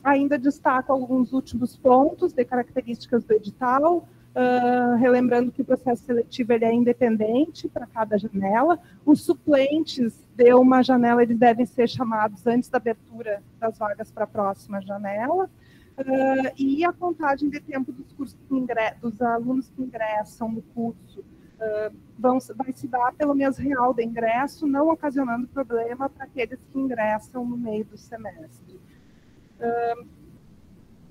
Ainda destaco alguns últimos pontos de características do edital, relembrando que o processo seletivo ele é independente para cada janela. Os suplentes de uma janela eles devem ser chamados antes da abertura das vagas para a próxima janela. E a contagem de tempo dos alunos que ingressam no curso vai se dar pelo mês real de ingresso, não ocasionando problema para aqueles que ingressam no meio do semestre.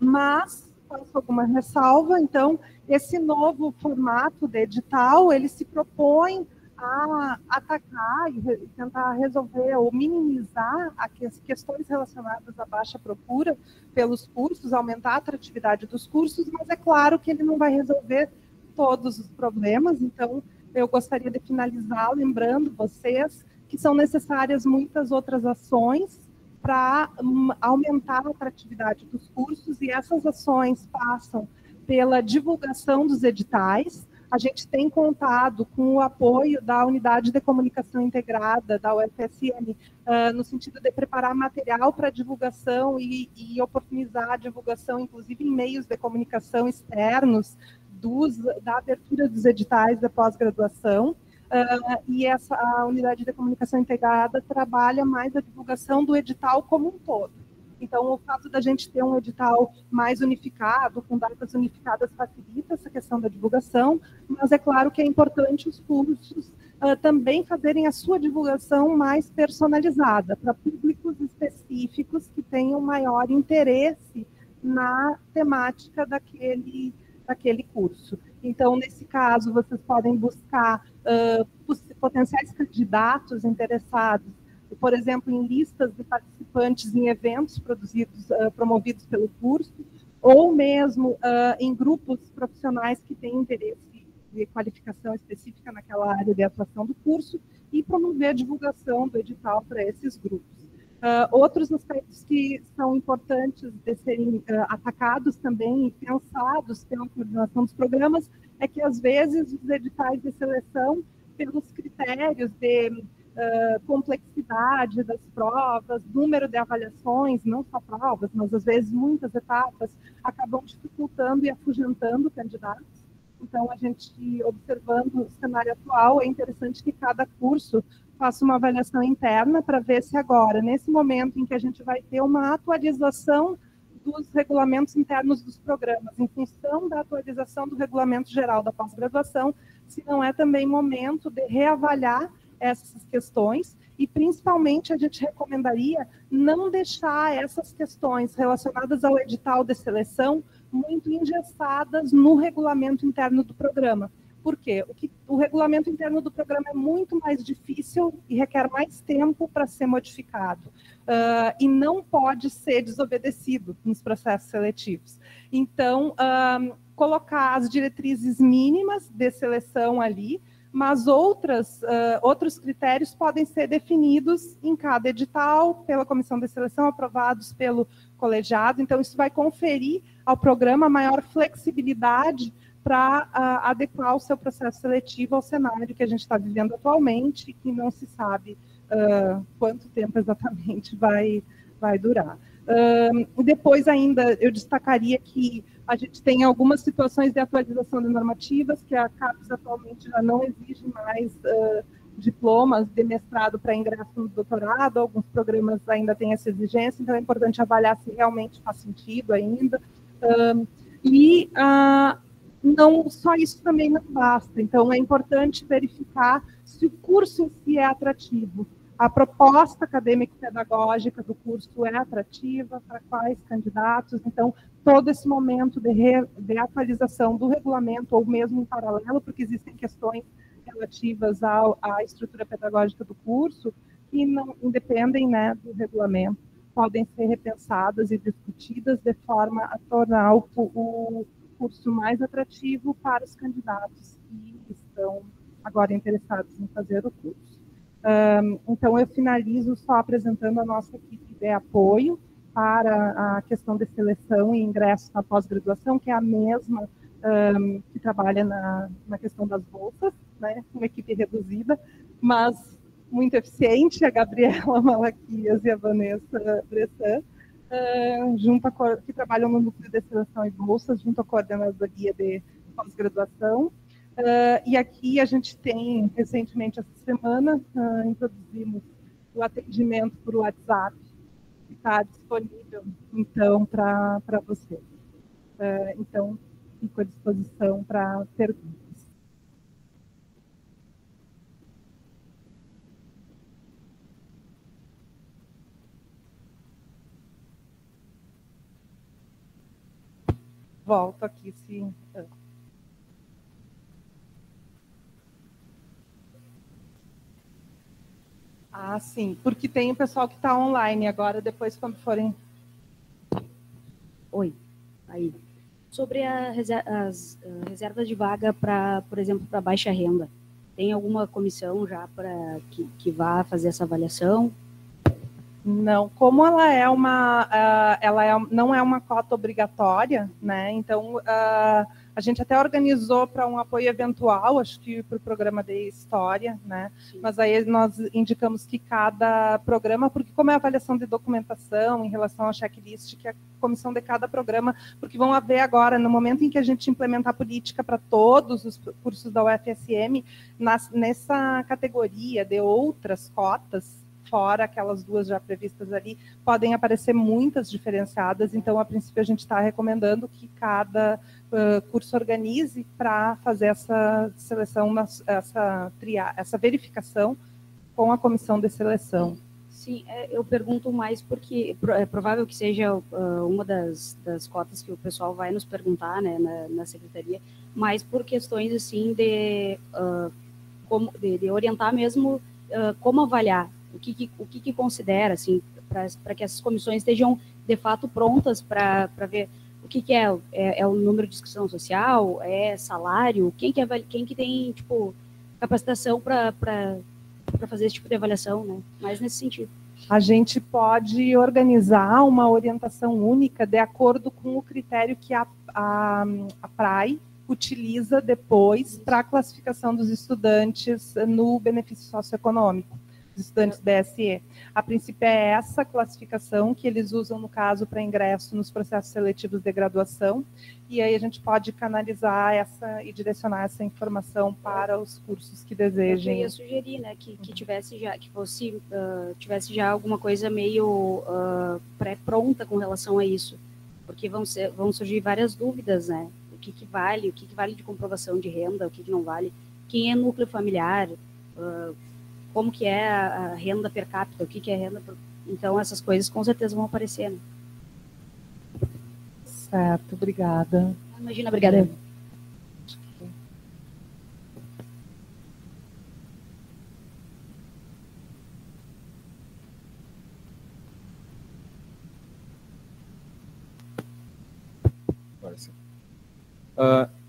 Mas, faço alguma ressalva, então, esse novo formato de edital, ele se propõe a atacar e tentar resolver ou minimizar as questões relacionadas à baixa procura pelos cursos, aumentar a atratividade dos cursos, mas é claro que ele não vai resolver todos os problemas, então eu gostaria de finalizar lembrando vocês que são necessárias muitas outras ações para aumentar a atratividade dos cursos, e essas ações passam pela divulgação dos editais. A gente tem contado com o apoio da Unidade de Comunicação Integrada, da UFSM, no sentido de preparar material para divulgação e oportunizar a divulgação, inclusive em meios de comunicação externos, da abertura dos editais da pós-graduação. E a Unidade de Comunicação Integrada trabalha mais a divulgação do edital como um todo. Então, o fato da gente ter um edital mais unificado, com datas unificadas, facilita essa questão da divulgação, mas é claro que é importante os cursos também fazerem a sua divulgação mais personalizada, para públicos específicos que tenham maior interesse na temática daquele curso. Então, nesse caso, vocês podem buscar potenciais candidatos interessados, por exemplo, em listas de participantes em eventos promovidos pelo curso, ou mesmo em grupos profissionais que têm interesse de qualificação específica naquela área de atuação do curso, e promover a divulgação do edital para esses grupos. Outros aspectos que são importantes de serem atacados também e pensados pela coordenação dos programas é que, às vezes, os editais de seleção, pelos critérios de complexidade das provas, número de avaliações, não só provas, mas às vezes muitas etapas, acabam dificultando e afugentando candidatos. Então, a gente, observando o cenário atual, é interessante que cada curso faça uma avaliação interna para ver se agora, nesse momento em que a gente vai ter uma atualização dos regulamentos internos dos programas, em função da atualização do regulamento geral da pós-graduação, se não é também momento de reavaliar essas questões, e principalmente a gente recomendaria não deixar essas questões relacionadas ao edital de seleção muito engessadas no regulamento interno do programa. Por quê? O regulamento interno do programa é muito mais difícil e requer mais tempo para ser modificado. E não pode ser desobedecido nos processos seletivos. Então, colocar as diretrizes mínimas de seleção ali, mas outros critérios podem ser definidos em cada edital, pela comissão de seleção, aprovados pelo colegiado. Então, isso vai conferir ao programa maior flexibilidade para adequar o seu processo seletivo ao cenário que a gente está vivendo atualmente, que não se sabe quanto tempo exatamente vai durar. Depois ainda, eu destacaria que a gente tem algumas situações de atualização de normativas, que a CAPES atualmente já não exige mais diplomas de mestrado para ingresso no doutorado, alguns programas ainda têm essa exigência, então é importante avaliar se realmente faz sentido ainda. Não só isso também não basta, então é importante verificar se o curso em si é atrativo. A proposta acadêmico-pedagógica do curso é atrativa para quais candidatos, então todo esse momento de atualização do regulamento, ou mesmo em paralelo, porque existem questões relativas à estrutura pedagógica do curso, que não independem, né, do regulamento, podem ser repensadas e discutidas de forma a tornar o curso mais atrativo para os candidatos que estão agora interessados em fazer o curso. Então, eu finalizo só apresentando a nossa equipe de apoio para a questão de seleção e ingresso na pós-graduação, que é a mesma que trabalha na questão das bolsas, né? Uma equipe reduzida, mas muito eficiente, a Gabriela Malaquias e a Vanessa Bressan, que trabalham no núcleo de seleção e bolsas, junto à coordenadoria de pós-graduação. E aqui a gente tem, recentemente, essa semana, introduzimos o atendimento por WhatsApp, que está disponível, então, para você. Então, fico à disposição para perguntas. Volto aqui, sim. Sim, porque tem o pessoal que está online agora, depois quando forem... Oi, aí. Sobre as reservas de vaga para, por exemplo, para baixa renda, tem alguma comissão já para que vá fazer essa avaliação? Não, como não é uma cota obrigatória, né? Então a gente até organizou para um apoio eventual, acho que para o programa de História, né? Sim. Mas aí nós indicamos que cada programa, porque como é avaliação de documentação em relação ao checklist, que é a comissão de cada programa, porque vão haver agora, no momento em que a gente implementar a política para todos os cursos da UFSM, nessa categoria de outras cotas, fora aquelas duas já previstas ali, podem aparecer muitas diferenciadas, então, a princípio, a gente está recomendando que cada curso organize para fazer essa seleção, essa verificação com a comissão de seleção. Sim, eu pergunto mais porque é provável que seja uma das cotas que o pessoal vai nos perguntar, né, na secretaria, mas por questões, assim, de orientar mesmo como avaliar, o que considera, assim, para que essas comissões estejam, de fato, prontas para ver o que é o número de inscrição social, é salário, quem que tem, tipo, capacitação para fazer esse tipo de avaliação, né? Mais nesse sentido. A gente pode organizar uma orientação única de acordo com o critério que a PRAE utiliza depois para a classificação dos estudantes no benefício socioeconômico, dos estudantes BSE. A princípio é essa classificação que eles usam, no caso, para ingresso nos processos seletivos de graduação, e aí a gente pode canalizar e direcionar essa informação para os cursos que desejem. Eu ia sugerir, né, que tivesse já alguma coisa meio pré-pronta com relação a isso. porque vão surgir várias dúvidas, né? O que vale de comprovação de renda, o que não vale, quem é núcleo familiar, como que é a renda per capita, o que é renda... Então, essas coisas com certeza vão aparecer, né? Certo, obrigada. Imagina, obrigada.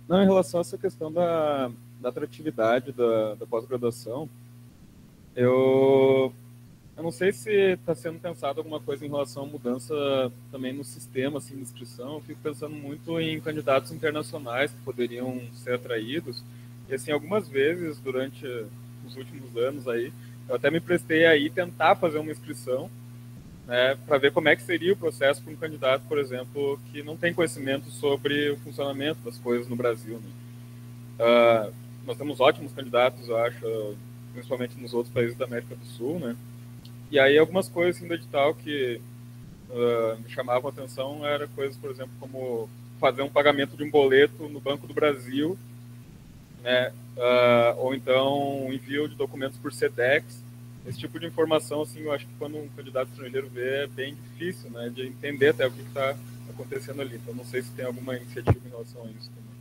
Não, em relação a essa questão da atratividade da pós-graduação, eu não sei se está sendo pensado alguma coisa em relação à mudança também no sistema assim, de inscrição. Eu fico pensando muito em candidatos internacionais que poderiam ser atraídos. E assim, algumas vezes durante os últimos anos aí, eu até me prestei aí tentar fazer uma inscrição, né, para ver como é que seria o processo para um candidato, por exemplo, que não tem conhecimento sobre o funcionamento das coisas no Brasil, né? Nós temos ótimos candidatos, eu acho, principalmente nos outros países da América do Sul, né? E aí algumas coisas assim, do edital que me chamavam a atenção era coisas, por exemplo, como fazer um pagamento de um boleto no Banco do Brasil, né? Ou então um envio de documentos por SEDEX. Esse tipo de informação, assim, eu acho que quando um candidato estrangeiro vê, é bem difícil, né, de entender até o que está acontecendo ali. Então, não sei se tem alguma iniciativa em relação a isso também.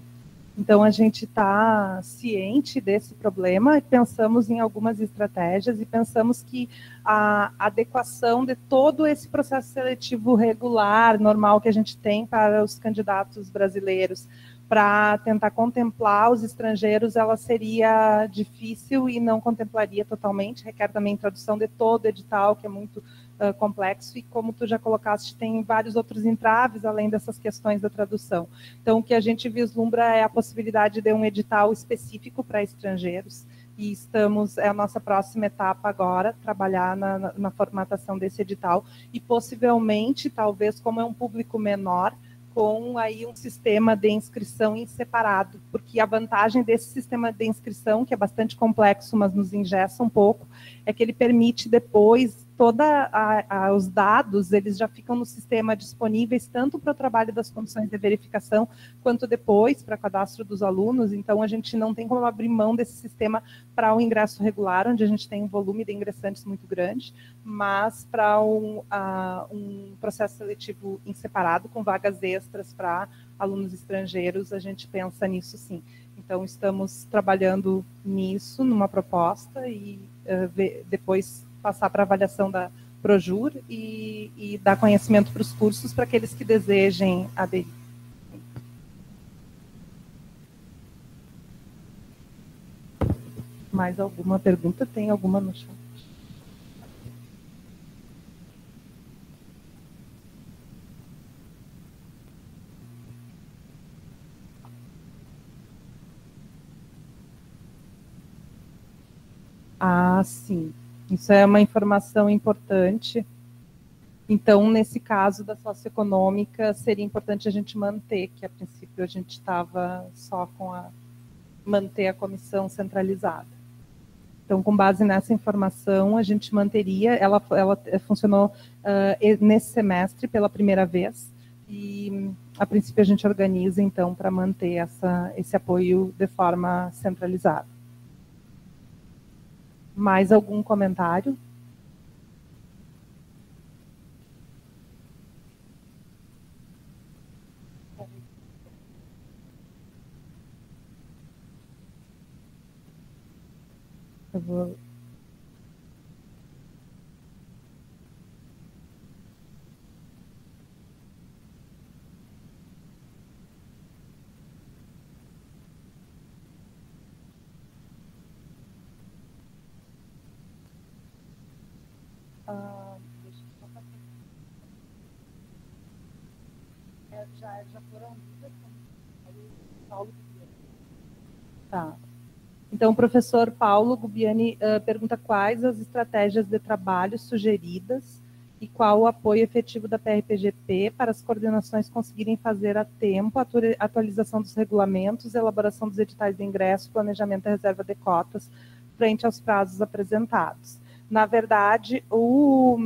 Então, a gente está ciente desse problema e pensamos em algumas estratégias e pensamos que a adequação de todo esse processo seletivo regular, normal que a gente tem para os candidatos brasileiros, para tentar contemplar os estrangeiros, ela seria difícil e não contemplaria totalmente, requer também tradução de todo o edital, que é muito complexo, e como tu já colocaste, tem vários outros entraves, além dessas questões da tradução. Então, o que a gente vislumbra é a possibilidade de um edital específico para estrangeiros, e é a nossa próxima etapa agora, trabalhar na formatação desse edital, e possivelmente, talvez, como é um público menor, com aí um sistema de inscrição em separado, porque a vantagem desse sistema de inscrição, que é bastante complexo, mas nos engessa um pouco, é que ele permite depois os dados, eles já ficam no sistema disponíveis tanto para o trabalho das comissões de verificação, quanto depois para cadastro dos alunos. Então, a gente não tem como abrir mão desse sistema para o ingresso regular, onde a gente tem um volume de ingressantes muito grande, mas para um processo seletivo em separado, com vagas extras para alunos estrangeiros, a gente pensa nisso sim. Então, estamos trabalhando nisso, numa proposta, e depois passar para avaliação da Projur e dar conhecimento para os cursos para aqueles que desejem aderir. Mais alguma pergunta? Tem alguma no chat? Ah, sim. Isso é uma informação importante. Então, nesse caso da socioeconômica, seria importante a gente manter, que a princípio a gente estava só com manter a comissão centralizada. Então, com base nessa informação, a gente manteria, ela funcionou nesse semestre pela primeira vez, e a princípio a gente organiza, então, para manter esse apoio de forma centralizada. Mais algum comentário? Eu vou... deixa eu só passar. Já foram lidas? Paulo Gubiani. Tá. Então, o professor Paulo Gubiani pergunta quais as estratégias de trabalho sugeridas e qual o apoio efetivo da PRPGP para as coordenações conseguirem fazer a tempo a atualização dos regulamentos, elaboração dos editais de ingresso, planejamento da reserva de cotas, frente aos prazos apresentados. Na verdade, o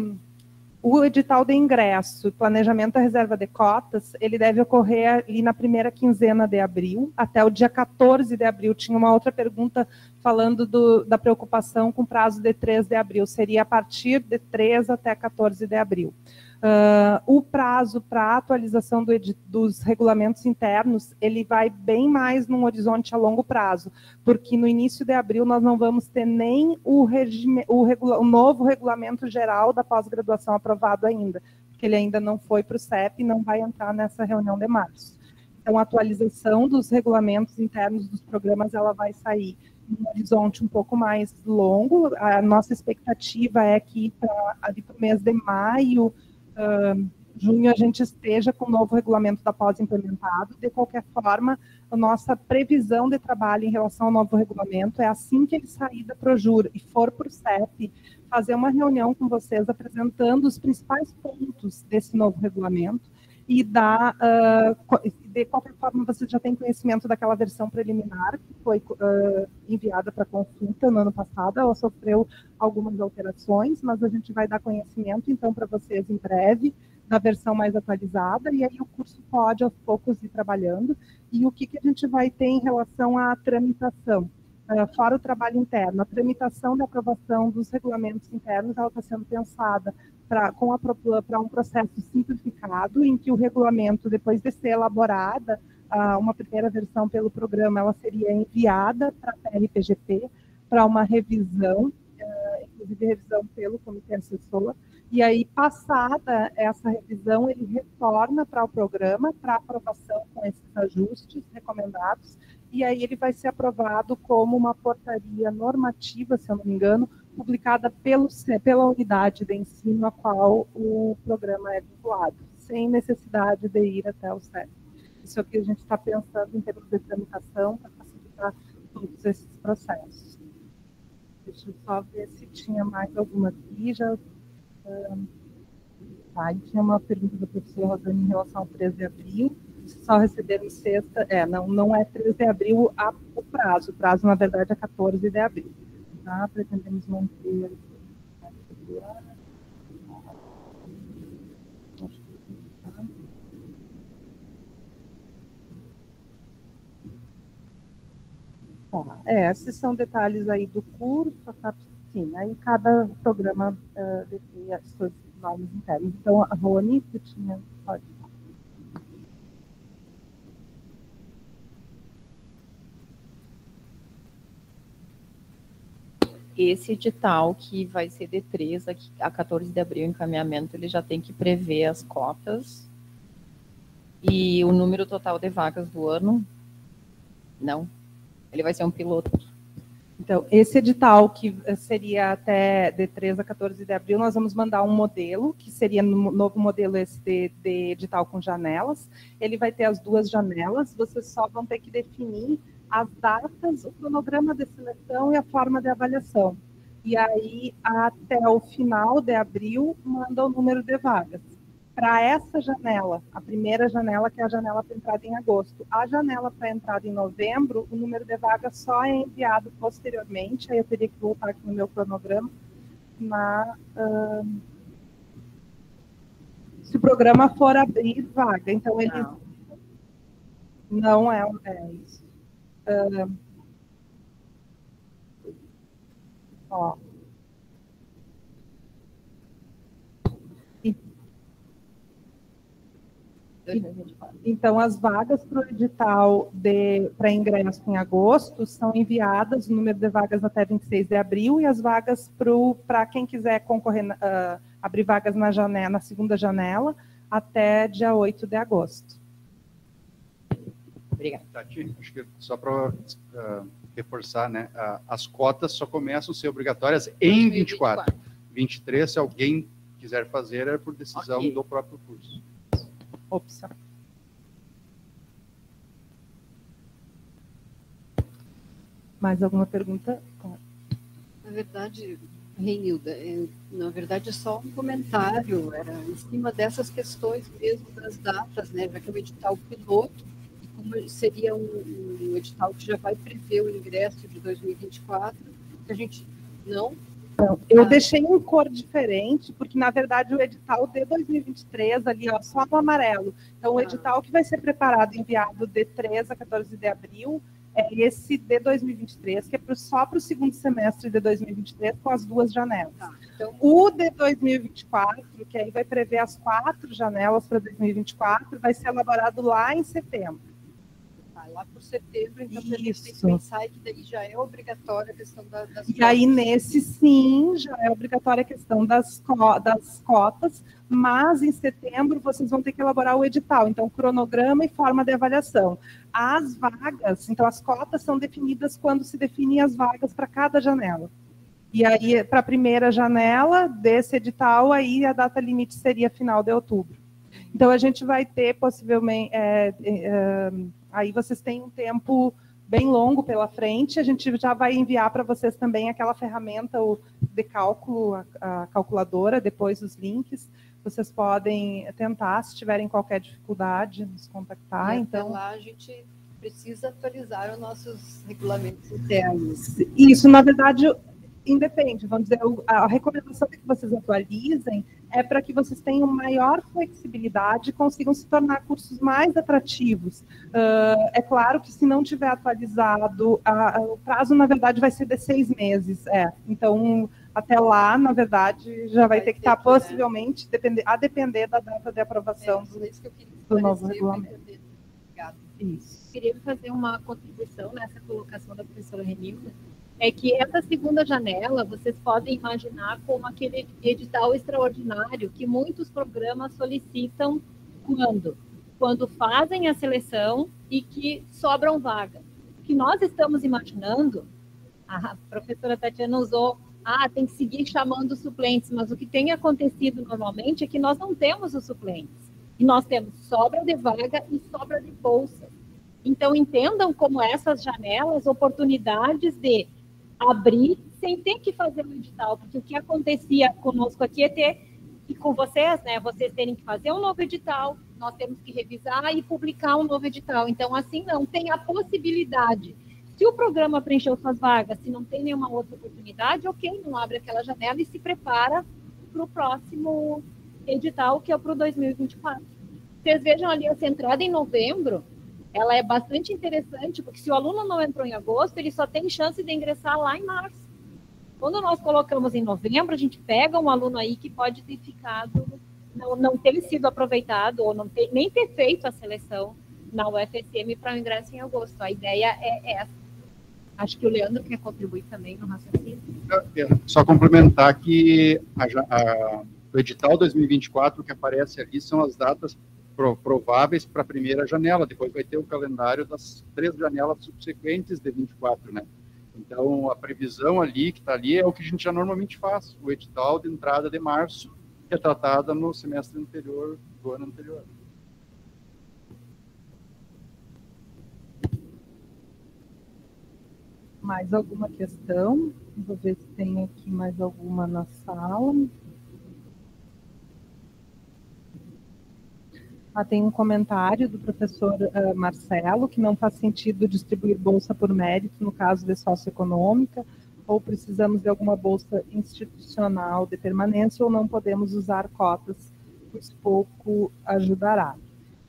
O edital de ingresso, planejamento da reserva de cotas, ele deve ocorrer ali na primeira quinzena de abril, até o dia 14 de abril. Tinha uma outra pergunta falando da preocupação com prazo de 3 de abril, seria a partir de 3 até 14 de abril. O prazo para atualização dos regulamentos internos, ele vai bem mais num horizonte a longo prazo, porque no início de abril nós não vamos ter nem o novo regulamento geral da pós-graduação aprovado ainda, porque ele ainda não foi para o CEP e não vai entrar nessa reunião de março. Então, a atualização dos regulamentos internos dos programas, ela vai sair em um horizonte um pouco mais longo. A nossa expectativa é que para o mês de maio, junho, a gente esteja com o novo regulamento da pós implementado. De qualquer forma, a nossa previsão de trabalho em relação ao novo regulamento é assim que ele sair da Projur e for para o CEP, fazer uma reunião com vocês apresentando os principais pontos desse novo regulamento e de qualquer forma, vocês já têm conhecimento daquela versão preliminar que foi enviada para consulta no ano passado. Ela sofreu algumas alterações, mas a gente vai dar conhecimento, então, para vocês em breve, da versão mais atualizada, e aí o curso pode, aos poucos, ir trabalhando. E o que a gente vai ter em relação à tramitação? Fora o trabalho interno, a tramitação da aprovação dos regulamentos internos, ela está sendo pensada para um processo simplificado, em que o regulamento, depois de ser elaborada, uma primeira versão pelo programa, ela seria enviada para a PRPGP, para uma revisão, inclusive revisão pelo comitê assessor, e aí, passada essa revisão, ele retorna para o programa, para aprovação com esses ajustes recomendados, e aí ele vai ser aprovado como uma portaria normativa, se eu não me engano, publicada pela unidade de ensino a qual o programa é vinculado, sem necessidade de ir até o CEP. Isso é o que a gente está pensando em termos de tramitação para facilitar todos esses processos. Deixa eu só ver se tinha mais alguma aqui. E tinha uma pergunta da professora Rosane em relação ao 3 de abril. Só receberam sexta. Não é 3 de abril o prazo. O prazo, na verdade, é 14 de abril. Tá? Pretendemos manter. Esses são detalhes aí do curso, sim, aí cada programa define as suas normas internas. Então, a Rony, que tinha... Pode. Esse edital que vai ser de 3 a 14 de abril, encaminhamento, ele já tem que prever as cotas e o número total de vagas do ano. Não, ele vai ser um piloto. Então, esse edital, que seria até de 3 a 14 de abril, nós vamos mandar um modelo, que seria no novo modelo esse de edital com janelas. Ele vai ter as 2 janelas, vocês só vão ter que definir as datas, o cronograma de seleção e a forma de avaliação. E aí, até o final de abril, manda o número de vagas. Para essa janela, a primeira janela, que é a janela para entrada em agosto. A janela para entrada em novembro, o número de vagas só é enviado posteriormente, aí eu teria que voltar aqui no meu cronograma, se o programa for abrir vaga. Então, ele não é isso. Então, as vagas para o edital para ingresso em agosto são enviadas, o número de vagas até 26 de abril, e as vagas para quem quiser concorrer, abrir vagas na segunda janela, até dia 8 de agosto. Obrigada. Tati, acho que só para reforçar, né, as cotas só começam a ser obrigatórias em 24. 23, se alguém quiser fazer, é por decisão do próprio curso. Opção. Mais alguma pergunta? Na verdade, Reinilda, na verdade é só um comentário, era em cima dessas questões mesmo das datas, né, já que é um edital piloto, e como seria um edital que já vai prever o ingresso de 2024, que a gente não Então, eu deixei em cor diferente, porque, na verdade, o edital de 2023, ali, ó, só no amarelo. Então, o edital que vai ser preparado e enviado de 3 a 14 de abril é esse de 2023, que é só para o segundo semestre de 2023, com as 2 janelas. Então, o de 2024, que aí vai prever as 4 janelas para 2024, vai ser elaborado lá em setembro. Lá por setembro, então a gente tem que pensar que daí já é obrigatória a questão das cotas. E aí, nesse, sim, já é obrigatória a questão das cotas, mas em setembro vocês vão ter que elaborar o edital, então cronograma e forma de avaliação. As vagas, então as cotas são definidas quando se definem as vagas para cada janela. E aí, para a primeira janela desse edital, aí a data limite seria final de outubro. Então, a gente vai ter, possivelmente, aí vocês têm um tempo bem longo pela frente, a gente já vai enviar para vocês também aquela ferramenta de cálculo, a calculadora, depois os links. Vocês podem tentar, se tiverem qualquer dificuldade, nos contactar. E então, até lá a gente precisa atualizar os nossos regulamentos internos. Isso, na verdade, independe, vamos dizer, a recomendação de que vocês atualizem é para que vocês tenham maior flexibilidade e consigam se tornar cursos mais atrativos. É claro que se não tiver atualizado, o prazo, na verdade, vai ser de 6 meses. Então, até lá, na verdade, já vai ter que estar possivelmente, a depender da data de aprovação do novo regulamento. Obrigada. Isso. Queria fazer uma contribuição nessa colocação da professora Renilda. É que essa segunda janela, vocês podem imaginar como aquele edital extraordinário que muitos programas solicitam quando fazem a seleção e que sobram vagas. O que nós estamos imaginando, a professora Tatiana usou, tem que seguir chamando suplentes, mas o que tem acontecido normalmente é que nós não temos os suplentes. E nós temos sobra de vaga e sobra de bolsa. Então, entendam como essas janelas, oportunidades de abrir sem ter que fazer o edital, porque o que acontecia conosco aqui é e com vocês, né, vocês terem que fazer um novo edital, nós temos que revisar e publicar um novo edital. Então, assim, não tem a possibilidade. Se o programa preencheu suas vagas, se não tem nenhuma outra oportunidade, ok, não abre aquela janela e se prepara para o próximo edital, que é para o 2024. Vocês vejam ali essa entrada em novembro, ela é bastante interessante, porque se o aluno não entrou em agosto, ele só tem chance de ingressar lá em março. Quando nós colocamos em novembro, a gente pega um aluno aí que pode ter ficado, não ter sido aproveitado, ou nem ter feito a seleção na UFSM para o ingresso em agosto. A ideia é essa. Acho que o Leandro quer contribuir também no raciocínio. Só complementar que o edital 2024, que aparece ali, são as datas prováveis para a primeira janela, depois vai ter o calendário das 3 janelas subsequentes de 24, né? Então, a previsão ali, que está ali, é o que a gente já normalmente faz, o edital de entrada de março, que é tratada no semestre anterior, do ano anterior. Mais alguma questão? Vou ver se tem aqui mais alguma na sala. Tem um comentário do professor Marcelo, que não faz sentido distribuir bolsa por mérito no caso de socioeconômica, ou precisamos de alguma bolsa institucional de permanência, ou não podemos usar cotas, pois pouco ajudará.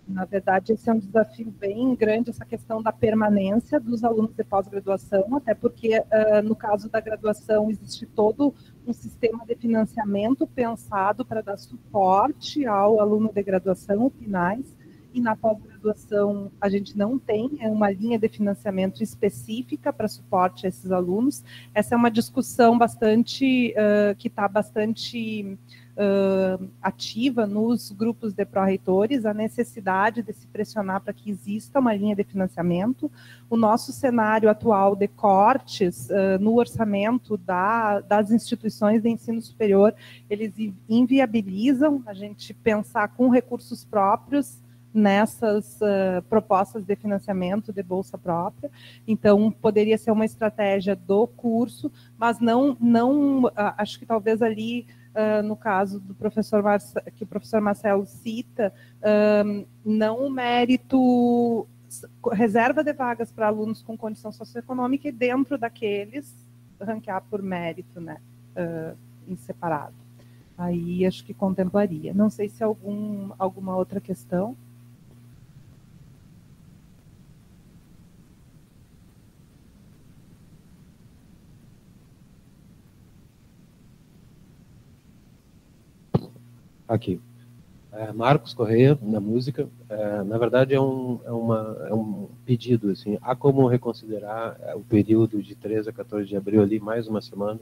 Na verdade, esse é um desafio bem grande, essa questão da permanência dos alunos de pós-graduação, até porque, no caso da graduação, existe todo um sistema de financiamento pensado para dar suporte ao aluno de graduação, o PNAES, e na pós-graduação a gente não tem uma linha de financiamento específica para suporte a esses alunos. Essa é uma discussão bastante, que está bastante ativa nos grupos de pró-reitores, a necessidade de se pressionar para que exista uma linha de financiamento. O nosso cenário atual de cortes no orçamento das instituições de ensino superior, eles inviabilizam a gente pensar com recursos próprios nessas propostas de financiamento de bolsa própria. Então, poderia ser uma estratégia do curso, mas não acho que talvez ali, no caso do professor que o professor Marcelo cita, não o mérito, reserva de vagas para alunos com condição socioeconômica e dentro daqueles ranquear por mérito, né? em separado. Aí acho que contemplaria. Não sei se alguma outra questão. Aqui. Marcos Correia, na música. Na verdade, é um pedido. Assim, há como reconsiderar o período de 13 a 14 de abril ali, mais uma semana,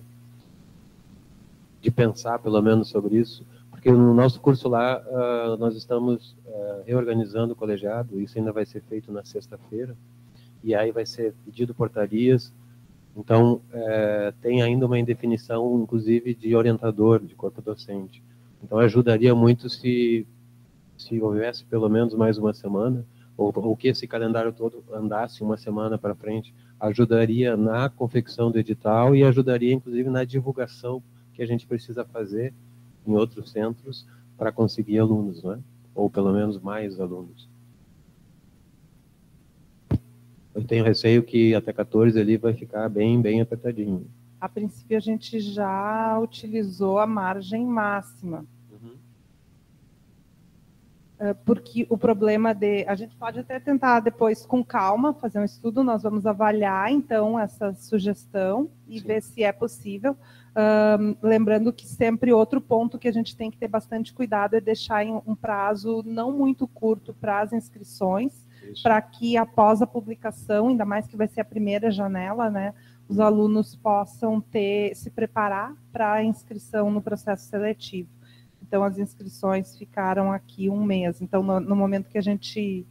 de pensar pelo menos sobre isso, porque no nosso curso lá nós estamos reorganizando o colegiado, isso ainda vai ser feito na sexta-feira, e aí vai ser pedido portarias, então tem ainda uma indefinição, inclusive, de orientador, de corpo docente. Então ajudaria muito se houvesse pelo menos mais uma semana, ou que esse calendário todo andasse uma semana para frente, ajudaria na confecção do edital e ajudaria, inclusive, na divulgação que a gente precisa fazer em outros centros para conseguir alunos, né? Ou pelo menos mais alunos. Eu tenho receio que até 14 ali vai ficar bem apertadinho. A princípio, a gente já utilizou a margem máxima. Porque o problema a gente pode até tentar depois, com calma, fazer um estudo, nós vamos avaliar, então, essa sugestão e ver se é possível. Lembrando que sempre outro ponto que a gente tem que ter bastante cuidado é deixar em um prazo não muito curto para as inscrições, para que após a publicação, ainda mais que vai ser a primeira janela, né, os alunos possam se preparar para a inscrição no processo seletivo. Então, as inscrições ficaram aqui um mês. Então, no momento que a gente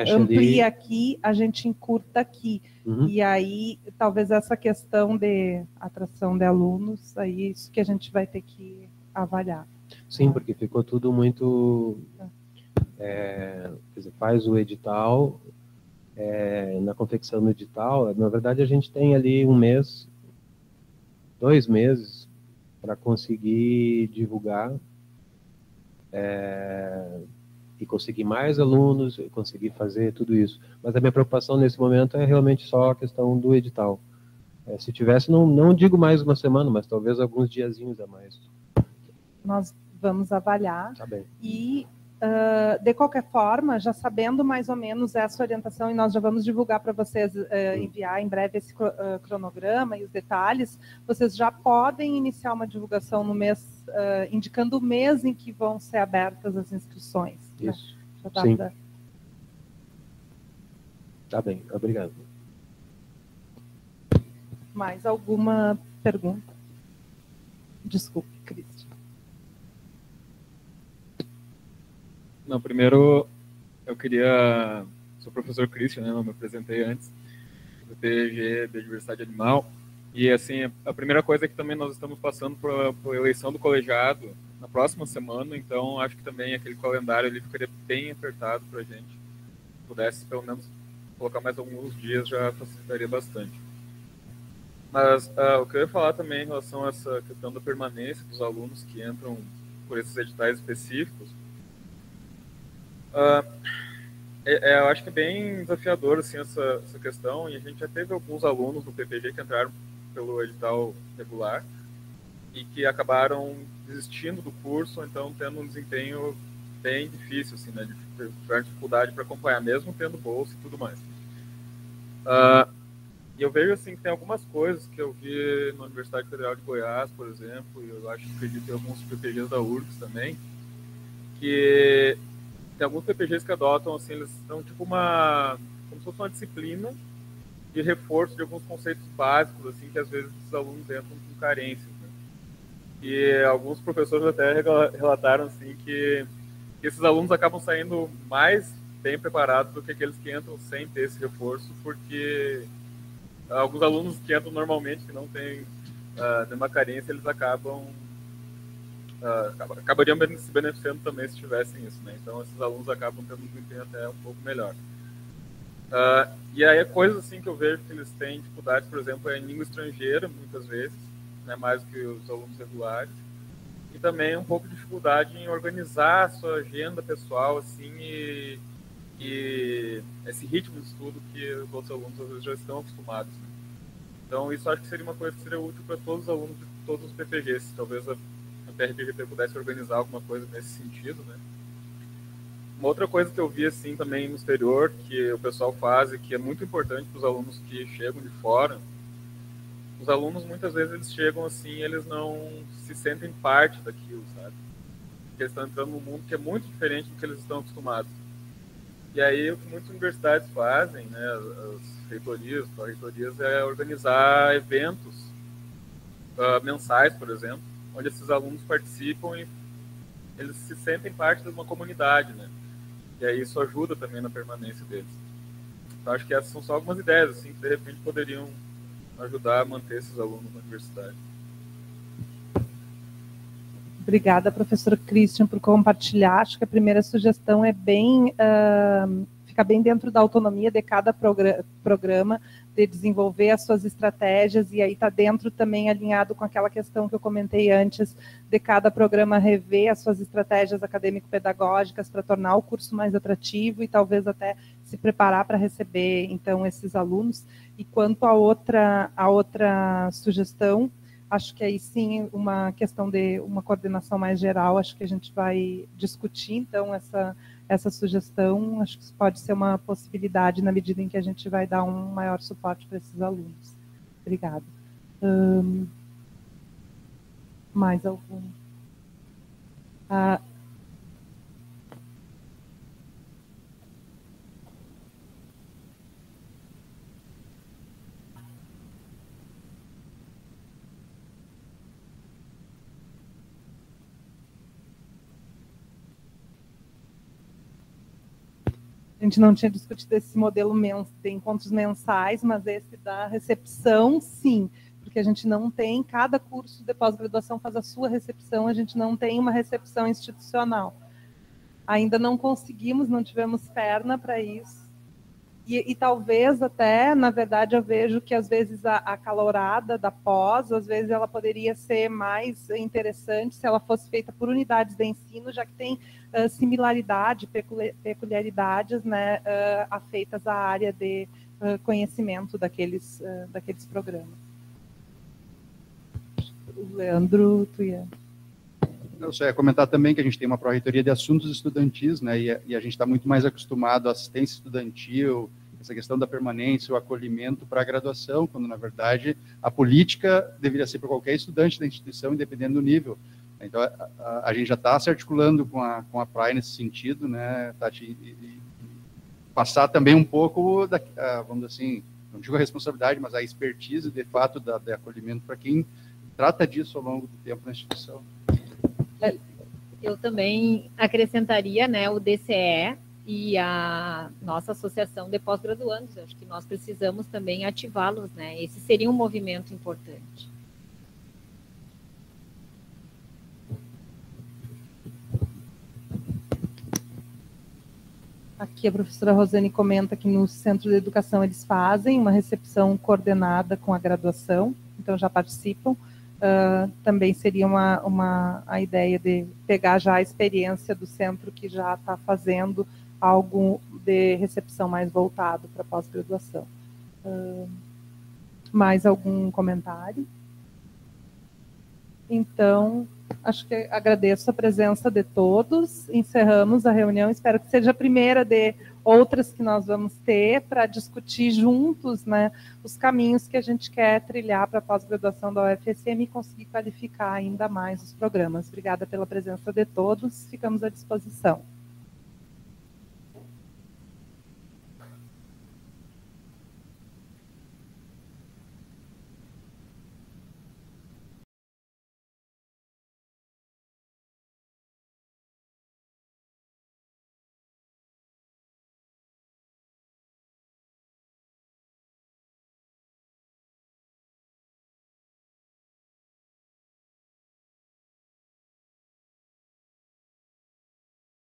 amplia aqui, a gente encurta aqui. E aí, talvez essa questão de atração de alunos, aí isso que a gente vai ter que avaliar. Sim, porque ficou tudo muito... quer dizer, faz o edital, na confecção do edital, na verdade, a gente tem ali 1 mês, 2 meses, para conseguir divulgar e conseguir mais alunos, conseguir fazer tudo isso. Mas a minha preocupação nesse momento é realmente só a questão do edital. Se tivesse, não digo mais uma semana, mas talvez alguns diazinhos a mais. Nós vamos avaliar. Tá bem. E, de qualquer forma, já sabendo mais ou menos essa orientação, e nós já vamos divulgar para vocês, enviar em breve esse cronograma e os detalhes, vocês já podem iniciar uma divulgação no mês, indicando o mês em que vão ser abertas as inscrições. Isso. Né? Já sim. Tá bem, obrigado. Mais alguma pergunta? Desculpe, Cristian. Não, primeiro eu queria... Sou o professor Cristian, né? Eu me apresentei antes do TG de Diversidade Animal. E, assim, a primeira coisa é que também nós estamos passando por eleição do colegiado na próxima semana, então acho que também aquele calendário ali ficaria bem apertado para a gente. Se pudesse, pelo menos, colocar mais alguns dias, já facilitaria bastante. Mas o que eu ia falar também em relação a essa questão da permanência dos alunos que entram por esses editais específicos, eu acho que é bem desafiador assim, essa questão, e a gente já teve alguns alunos do PPG que entraram pelo edital regular e que acabaram desistindo do curso, então tendo um desempenho bem difícil, assim, né, tiveram dificuldade para acompanhar, mesmo tendo bolsa e tudo mais. E eu vejo assim, que tem algumas coisas que eu vi na Universidade Federal de Goiás, por exemplo, e eu acho que acredito em alguns PPGs da URGS também, que tem alguns PPGs que adotam, assim, eles estão tipo como se fosse uma disciplina de reforço de alguns conceitos básicos, assim, que às vezes os alunos entram com carências, né? E alguns professores até relataram, assim, que esses alunos acabam saindo mais bem preparados do que aqueles que entram sem ter esse reforço, porque alguns alunos que entram normalmente, que não têm nenhuma carência, eles acabariam se beneficiando também se tivessem isso, né? Então, esses alunos acabam tendo um desempenho até um pouco melhor. E aí, coisas assim que eu vejo que eles têm dificuldades, por exemplo, é em língua estrangeira, muitas vezes, né, mais do que os alunos regulares, e também um pouco de dificuldade em organizar a sua agenda pessoal, assim, e esse ritmo de estudo que os outros alunos às vezes já estão acostumados, né? Então, isso acho que seria uma coisa que seria útil para todos os alunos de todos os PPGs. Talvez a PRPGP pudesse organizar alguma coisa nesse sentido, né? Uma outra coisa que eu vi assim também no exterior, que o pessoal faz e que é muito importante para os alunos que chegam de fora, os alunos muitas vezes eles chegam assim, eles não se sentem parte daquilo, sabe? Porque eles estão entrando num mundo que é muito diferente do que eles estão acostumados. E aí o que muitas universidades fazem, né, as reitorias, pró-reitorias, é organizar eventos mensais, por exemplo, onde esses alunos participam e eles se sentem parte de uma comunidade, né? E aí isso ajuda também na permanência deles. Então acho que essas são só algumas ideias assim que de repente poderiam ajudar a manter esses alunos na universidade. Obrigada, professor Christian, por compartilhar. Acho que a primeira sugestão é bem, fica bem dentro da autonomia de cada programa, de desenvolver as suas estratégias, e aí está dentro também alinhado com aquela questão que eu comentei antes, de cada programa rever as suas estratégias acadêmico-pedagógicas para tornar o curso mais atrativo e talvez até se preparar para receber, então, esses alunos. E quanto a outra sugestão, acho que aí sim, uma questão de uma coordenação mais geral, acho que a gente vai discutir, então, essa sugestão, acho que isso pode ser uma possibilidade na medida em que a gente vai dar um maior suporte para esses alunos. Obrigada. Mais algum? A gente não tinha discutido esse modelo de encontros mensais, mas esse da recepção, sim, porque a gente não tem, cada curso de pós-graduação faz a sua recepção, a gente não tem uma recepção institucional. Ainda não conseguimos, não tivemos perna para isso. E talvez até, na verdade, eu vejo que às vezes a calorada da pós, às vezes ela poderia ser mais interessante se ela fosse feita por unidades de ensino, já que tem similaridade, peculiaridades, né, afeitas à área de conhecimento daqueles programas. O Leandro, tu ia... Eu só ia comentar também que a gente tem uma pró-reitoria de assuntos estudantis, né, e a gente está muito mais acostumado à assistência estudantil, essa questão da permanência, o acolhimento para a graduação, quando, na verdade, a política deveria ser para qualquer estudante da instituição, independente do nível. Então, a gente já está se articulando com a PRAE nesse sentido, né, Tati, e passar também um pouco, vamos dizer assim, não digo a responsabilidade, mas a expertise, de fato, de acolhimento para quem trata disso ao longo do tempo na instituição. Eu também acrescentaria, né, o DCE e a nossa associação de pós-graduandos. Acho que nós precisamos também ativá-los, né? Esse seria um movimento importante. Aqui a professora Rosane comenta que no Centro de Educação eles fazem uma recepção coordenada com a graduação, então já participam. Também seria a ideia de pegar já a experiência do centro que já está fazendo algo de recepção mais voltado para pós-graduação. Mais algum comentário? Então, acho que agradeço a presença de todos. Encerramos a reunião. Espero que seja a primeira de outras que nós vamos ter para discutir juntos, né, os caminhos que a gente quer trilhar para a pós-graduação da UFSM e conseguir qualificar ainda mais os programas. Obrigada pela presença de todos. Ficamos à disposição.